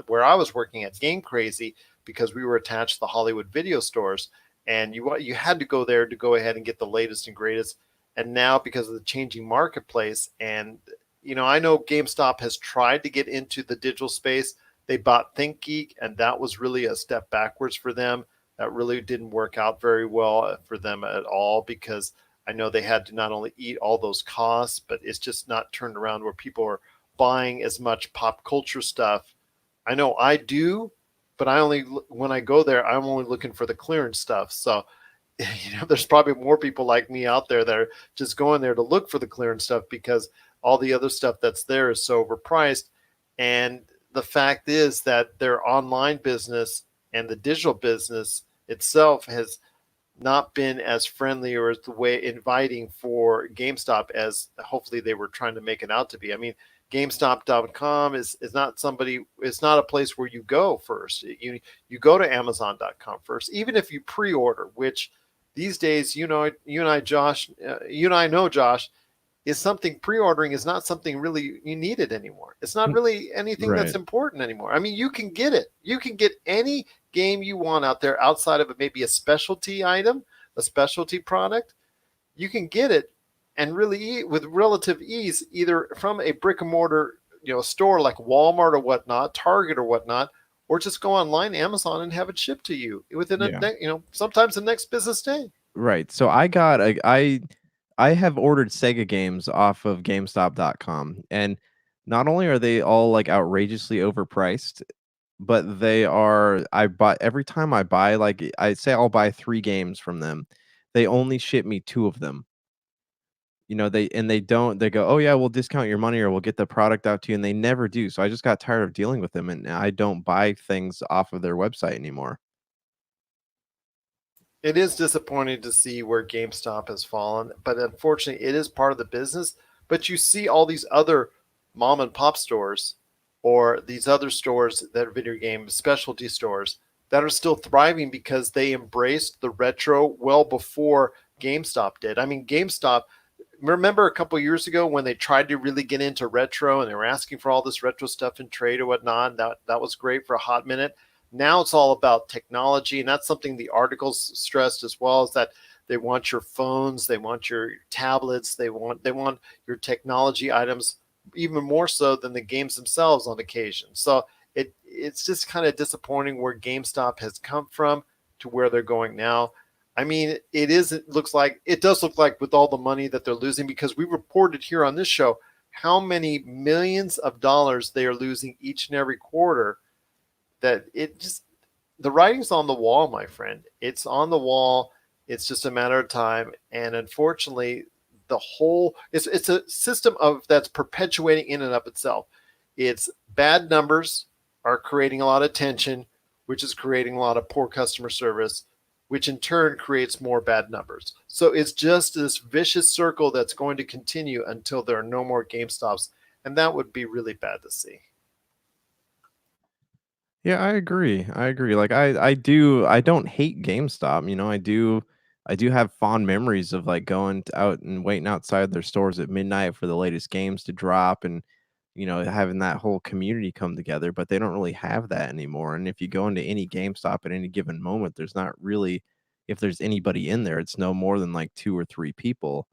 where I was working at Game Crazy, because we were attached to the Hollywood video stores, and you had to go there to go ahead and get the latest and greatest. And now, because of the changing marketplace, and I know GameStop has tried to get into the digital space. They bought ThinkGeek, and that was really a step backwards for them. That really didn't work out very well for them at all, because I know they had to not only eat all those costs, but it's just not turned around where people are buying as much pop culture stuff. I know I do, but when I go there, I'm only looking for the clearance stuff. So, there's probably more people like me out there that are just going there to look for the clearance stuff, because all the other stuff that's there is so overpriced. And the fact is that their online business and the digital business itself has not been as friendly or as the way inviting for GameStop as hopefully they were trying to make it out to be. I mean, GameStop.com is not it's not a place where you go first. You go to Amazon.com first, even if you pre-order, which these days, you and I, Josh, you and I know, Josh, is something, pre-ordering is not something really you needed anymore. It's not really anything that's Right. important anymore. I mean, you can get it. You can get any game you want out there outside of maybe a specialty item, a specialty product. You can get it and really with relative ease, either from a brick and mortar, store like Walmart or whatnot, Target or whatnot, or just go online, Amazon, and have it shipped to you within Yeah. sometimes the next business day. Right. So I have ordered Sega games off of GameStop.com, and not only are they all like outrageously overpriced, but I buy every time I buy, like I say I'll buy 3 games from them, they only ship me 2 of them. they don't, they go, oh yeah, we'll discount your money or we'll get the product out to you, and they never do. So I just got tired of dealing with them, and I don't buy things off of their website anymore. It is disappointing to see where GameStop has fallen, but unfortunately, it is part of the business. But you see all these other mom and pop stores or these other stores that are video game specialty stores that are still thriving because they embraced the retro well before GameStop did. I mean, GameStop, remember a couple years ago when they tried to really get into retro and they were asking for all this retro stuff in trade or whatnot. That was great for a hot minute. Now it's all about technology, and that's something the articles stressed as well, is that they want your phones, they want your tablets, they want your technology items even more so than the games themselves on occasion. So it's just kind of disappointing where GameStop has come from to where they're going now. I mean, it does look like with all the money that they're losing, because we reported here on this show how many millions of dollars they are losing each and every quarter, that it just, the writing's on the wall, my friend. It's on the wall. It's just a matter of time. And unfortunately, it's a system of that's perpetuating in and of itself. It's bad numbers are creating a lot of tension, which is creating a lot of poor customer service, which in turn creates more bad numbers. So it's just this vicious circle that's going to continue until there are no more GameStops, and that would be really bad to see. Yeah, I agree. I agree. Like I don't hate GameStop. I do have fond memories of like going out and waiting outside their stores at midnight for the latest games to drop, and having that whole community come together, but they don't really have that anymore. And if you go into any GameStop at any given moment, there's not really, if there's anybody in there, it's no more than like two or three people.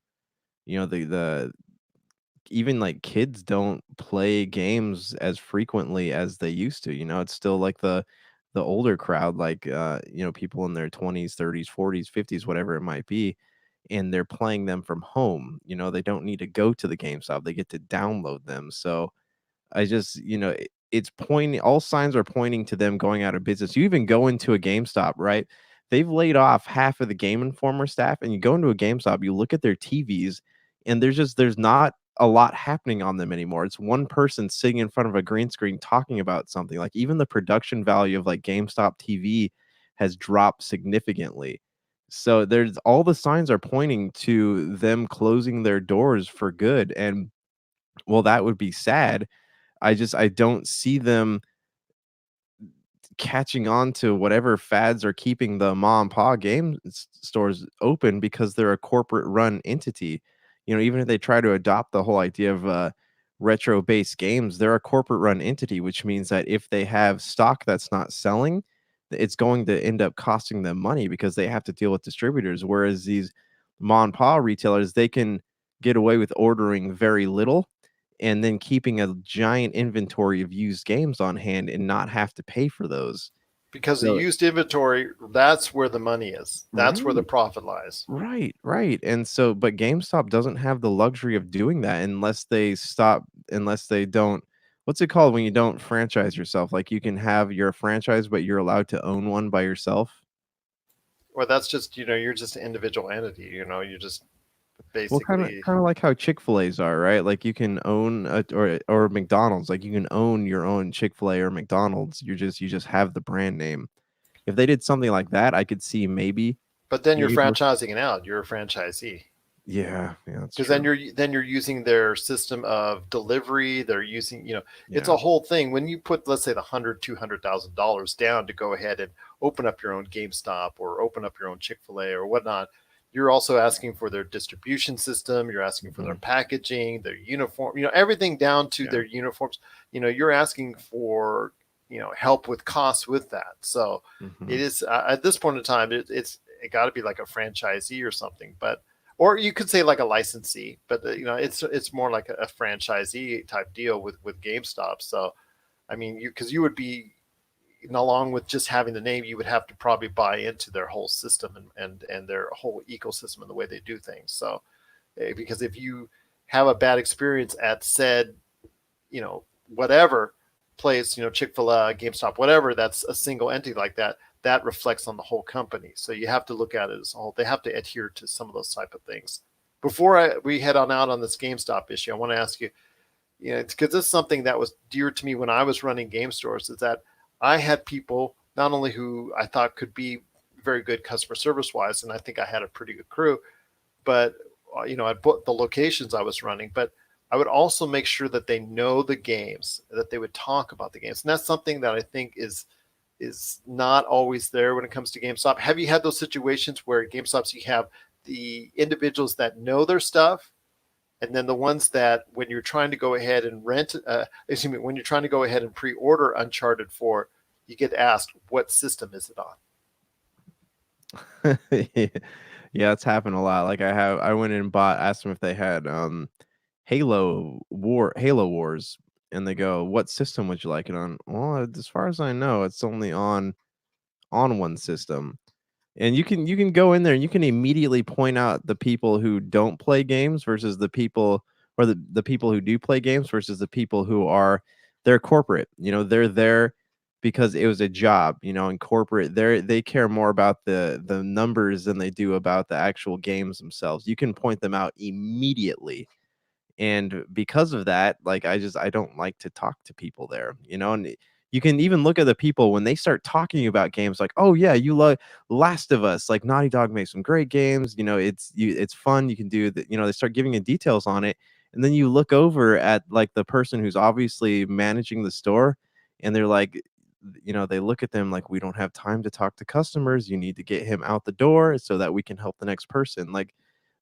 The even like kids don't play games as frequently as they used to. It's still like the older crowd, like people in their 20s, 30s, 40s, 50s, whatever it might be, and they're playing them from home. They don't need to go to the GameStop. They get to download them. So I just, it's pointing, all signs are pointing to them going out of business. You even go into a GameStop, right? They've laid off half of the Game Informer staff, and you go into a GameStop, you look at their TVs, and there's not a lot happening on them anymore. It's one person sitting in front of a green screen talking about something. Like even the production value of like GameStop TV has dropped significantly. So there's all the signs are pointing to them closing their doors for good. And well, that would be sad. I don't see them catching on to whatever fads are keeping the mom and pop stores open, because they're a corporate run entity. Even if they try to adopt the whole idea of retro based games, they're a corporate run entity, which means that if they have stock that's not selling, it's going to end up costing them money because they have to deal with distributors. Whereas these mom and pop retailers, they can get away with ordering very little and then keeping a giant inventory of used games on hand and not have to pay for those. Because the So used inventory, that's where the money is. That's where the right, profit lies. right. And so, but GameStop doesn't have the luxury of doing that unless they don't, what's it called when you don't franchise yourself? Like you can have your franchise, but you're allowed to own one by yourself. Or that's just, you're just an individual entity. You just Well, kind of basically, kind of like how Chick-fil-A's are, right? Like you can own or McDonald's, like you can own your own Chick-fil-A or McDonald's. You just have the brand name. If they did something like that, I could see but then you're maybe those. franchising it out. You're a franchisee. Yeah, that's Because then true. you're using their system of delivery. They're using, it's Yeah. a whole thing. When you put, let's say, the $200,000 down to go ahead and open up your own GameStop or open up your own Chick-fil-A or whatnot, you're also asking for their distribution system. You're asking for their Mhm. packaging, their uniform, everything down to Yeah. their uniforms. You're asking for, help with costs with that. So it Mhm. is, at this point in time, it got to be like a franchisee or something. But or you could say like a licensee, but it's more like a franchisee type deal with GameStop. So I mean, because you would be, along with just having the name, you would have to probably buy into their whole system and their whole ecosystem and the way they do things. So because if you have a bad experience at said, whatever place, Chick-fil-A, GameStop, whatever, that's a single entity like that, that reflects on the whole company. So you have to look at it as a whole. They have to adhere to some of those type of things. Before we head on out on this GameStop issue, I want to ask you, because this is something that was dear to me when I was running game stores, is that I had people not only who I thought could be very good customer service wise, and I think I had a pretty good crew, but I put the locations I was running, but I would also make sure that they know the games, that they would talk about the games, and that's something that I think is not always there when it comes to GameStop. Have you had those situations where GameStops you have the individuals that know their stuff, and then the ones that when you're trying to go ahead and when you're trying to go ahead and pre-order Uncharted 4, you get asked what system is it on? Yeah, it's happened a lot. Like I went and asked them if they had Halo Wars, and they go, "What system would you like it on?" Well, as far as I know, it's only on one system. And you can go in there and you can immediately point out the people who don't play games versus the people, or the people who do play games versus the people who are, they're corporate. They're there because it was a job, in corporate, they care more about the numbers than they do about the actual games themselves. You can point them out immediately. And because of that, like, I don't like to talk to people there, and you can even look at the people when they start talking about games like, "Oh yeah, you love Last of Us, like Naughty Dog makes some great games, it's fun, you can do that." They start giving you details on it. And then you look over at like the person who's obviously managing the store, and they're like, they look at them like, "We don't have time to talk to customers. You need to get him out the door so that we can help the next person." Like,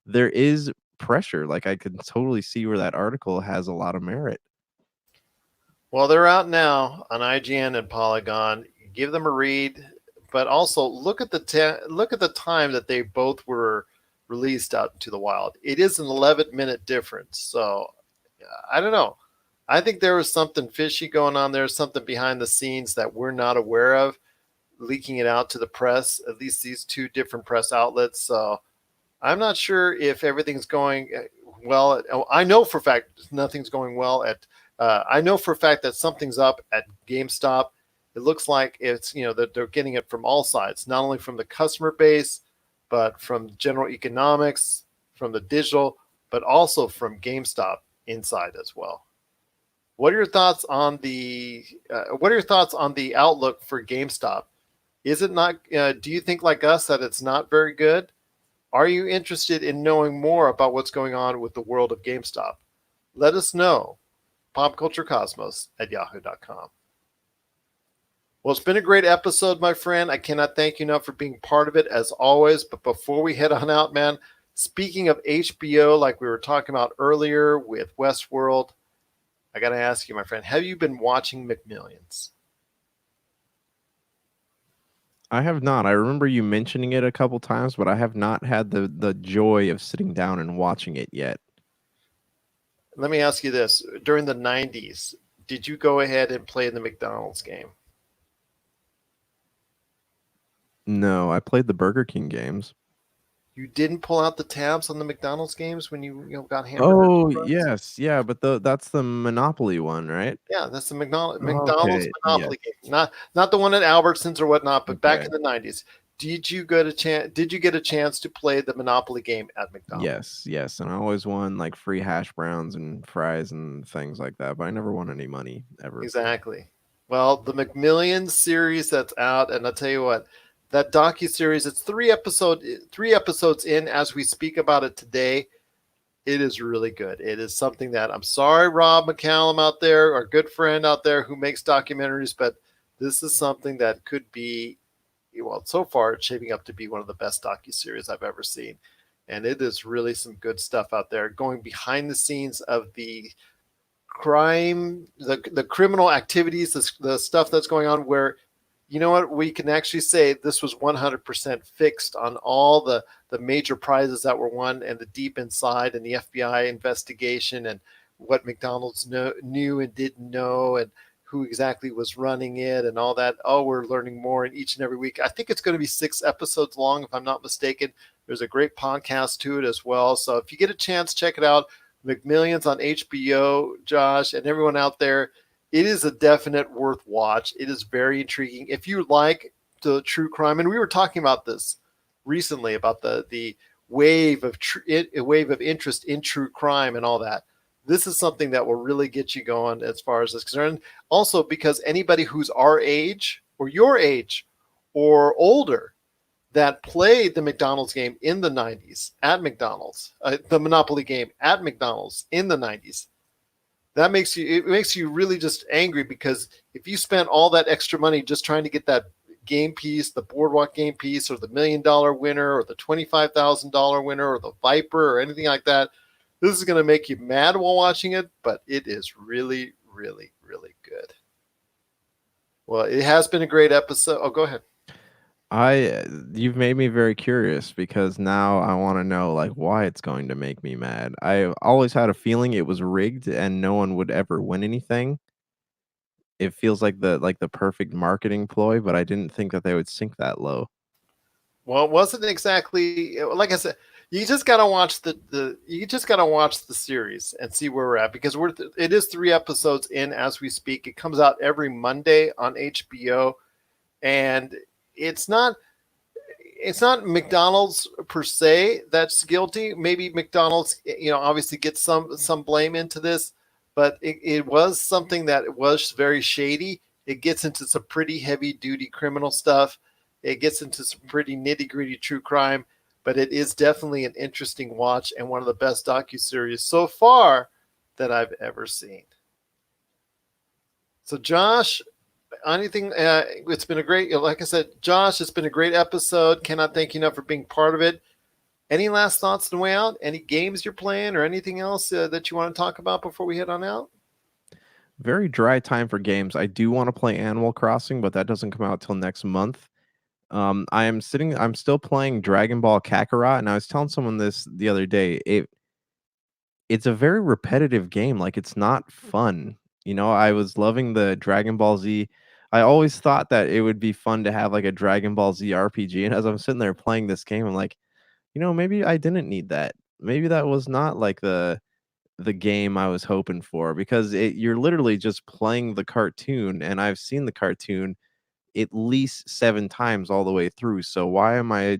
there is pressure. Like, I can totally see where that article has a lot of merit. Well, they're out now on IGN and Polygon. Give them a read, but also look at the time that they both were released out into the wild. It is an 11-minute difference, so I don't know. I think there was something fishy going on there, something behind the scenes that we're not aware of, leaking it out to the press, at least these two different press outlets. So I'm not sure if everything's going well. I know for a fact nothing's going well at. I know for a fact that something's up at GameStop. It looks like it's that they're getting it from all sides, not only from the customer base, but from general economics, from the digital, but also from GameStop inside as well. What are your thoughts on the outlook for GameStop? Is it not? Do you think like us that it's not very good? Are you interested in knowing more about what's going on with the world of GameStop? Let us know. popculturecosmos@yahoo.com. Well, it's been a great episode, my friend. I cannot thank you enough for being part of it as always. But before we head on out, man, speaking of HBO, like we were talking about earlier with Westworld, I got to ask you, my friend, have you been watching McMillions? I have not. I remember you mentioning it a couple times, but I have not had the joy of sitting down and watching it yet. Let me ask you this. During the 90s, did you go ahead and play the McDonald's game? No, I played the Burger King games. You didn't pull out the tabs on the McDonald's games when you got hamburgers? Oh, yes. Yeah, but that's the Monopoly one, right? Yeah, that's the McDonald's Okay, Monopoly game. Not the one at Albertsons or whatnot, but back Okay. in the 90s. Did you get a chance to play the Monopoly game at McDonald's? Yes, and I always won like free hash browns and fries and things like that, but I never won any money ever. Exactly. Well, the McMillions series that's out, and I'll tell you what, that docu-series, it's three episodes in as we speak about it today. It is really good. It is something that, I'm sorry, Rob McCallum out there, our good friend out there who makes documentaries, but this is something that could be, well, so far it's shaping up to be one of the best docu-series I've ever seen. And it is really some good stuff out there, going behind the scenes of the crime, the criminal activities, the stuff that's going on, where, you know what, we can actually say this was 100% fixed on all the major prizes that were won, and the deep inside and the FBI investigation, and what McDonald's knew and didn't know, and who exactly was running it and all that. Oh, we're learning more in each and every week. I think it's going to be 6 episodes long, if I'm not mistaken. There's a great podcast to it as well. So if you get a chance, check it out. McMillions on HBO, Josh, and everyone out there. It is a definite worth watch. It is very intriguing. If you like the true crime, and we were talking about this recently about the wave of a wave of interest in true crime and all that. This is something that will really get you going as far as this is concerned. Also, because anybody who's our age or your age or older that played the McDonald's game in the 90s at McDonald's, the Monopoly game at McDonald's in the 90s, that makes you really just angry, because if you spent all that extra money just trying to get that game piece, the boardwalk game piece, or the $1 million winner, or the $25,000 winner, or the Viper, or anything like that, this is going to make you mad while watching it, but it is really, really, really good. Well, it has been a great episode. Oh, go ahead. You've made me very curious, because now I want to know like why it's going to make me mad. I always had a feeling it was rigged and no one would ever win anything. It feels like the perfect marketing ploy, but I didn't think that they would sink that low. Well, it wasn't exactly like I said. You just gotta watch the series and see where we're at, because it is 3 episodes in as we speak. It comes out every Monday on HBO, and it's not McDonald's per se that's guilty. Maybe McDonald's, obviously gets some blame into this, but it was something that was very shady. It gets into some pretty heavy duty criminal stuff. It gets into some pretty nitty gritty true crime, but it is definitely an interesting watch and one of the best docuseries so far that I've ever seen. So, Josh, anything? It's been a great, like I said, Josh, it's been a great episode. Cannot thank you enough for being part of it. Any last thoughts on the way out? Any games you're playing or anything else that you want to talk about before we head on out? Very dry time for games. I do want to play Animal Crossing, but that doesn't come out till next month. I'm still playing Dragon Ball Kakarot, and I was telling someone this the other day. It's a very repetitive game. Like, it's not fun. I was loving the Dragon Ball Z. I always thought that it would be fun to have like a Dragon Ball Z RPG. And as I'm sitting there playing this game, I'm like, maybe I didn't need that. Maybe that was not like the game I was hoping for, because you're literally just playing the cartoon, and I've seen the cartoon at least 7 times all the way through. So why am I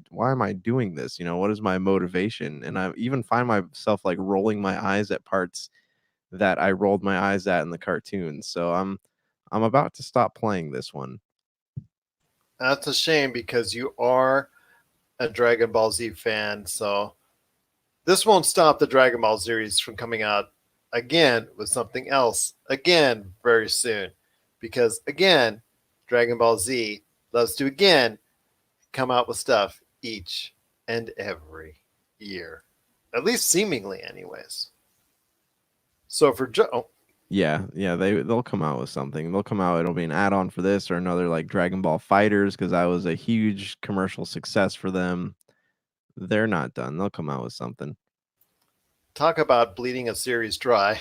doing this? What is my motivation? And I even find myself like rolling my eyes at parts that I rolled my eyes at in the cartoon. So I'm about to stop playing this one. That's a shame, because you are a Dragon Ball Z fan. So this won't stop the Dragon Ball series from coming out again with something else again very soon. Because again, Dragon Ball Z loves to again come out with stuff each and every year. At least seemingly, anyways. So for Yeah, they'll come out with something. They'll come out. It'll be an add-on for this or another, like Dragon Ball Fighters, because that was a huge commercial success for them. They're not done. They'll come out with something. talk about bleeding a series dry.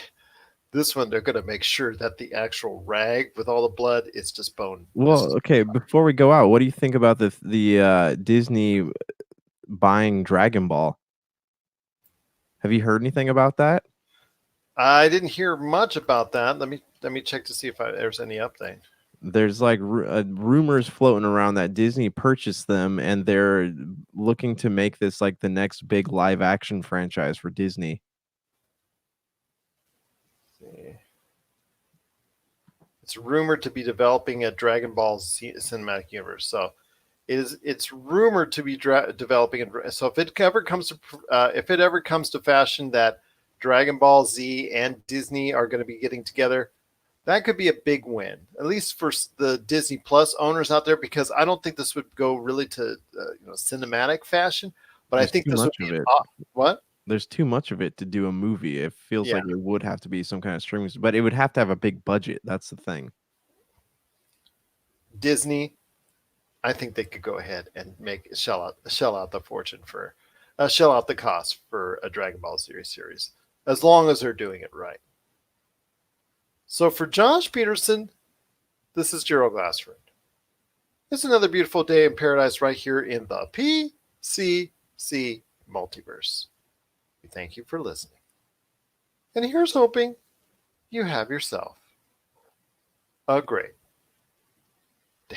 This one, they're going to make sure that the actual rag with all the blood is just bone. Well, okay. Before we go out, what do you think about the Disney buying Dragon Ball? Have you heard anything about that? I didn't hear much about that. Let me check to see if there's any update. There's like rumors floating around that Disney purchased them, and they're looking to make this like the next big live action franchise for Disney. It's rumored to be developing a Dragon Ball Z cinematic universe. So it's rumored to be developing. So if it ever comes to fashion that Dragon Ball Z and Disney are going to be getting together, that could be a big win, at least for the Disney Plus owners out there, because I don't think this would go really to cinematic fashion, but There's I think too this would much be of it. what? There's too much of it to do a movie. It feels Yeah, like it would have to be some kind of streaming, but it would have to have a big budget. That's the thing. Disney. I think they could go ahead and shell out the fortune for shell out the cost for a Dragon Ball series, as long as they're doing it right. So for Josh Peterson, this is Gerald Glassford. It's another beautiful day in paradise right here in the PCC Multiverse. We thank you for listening. And here's hoping you have yourself a great day.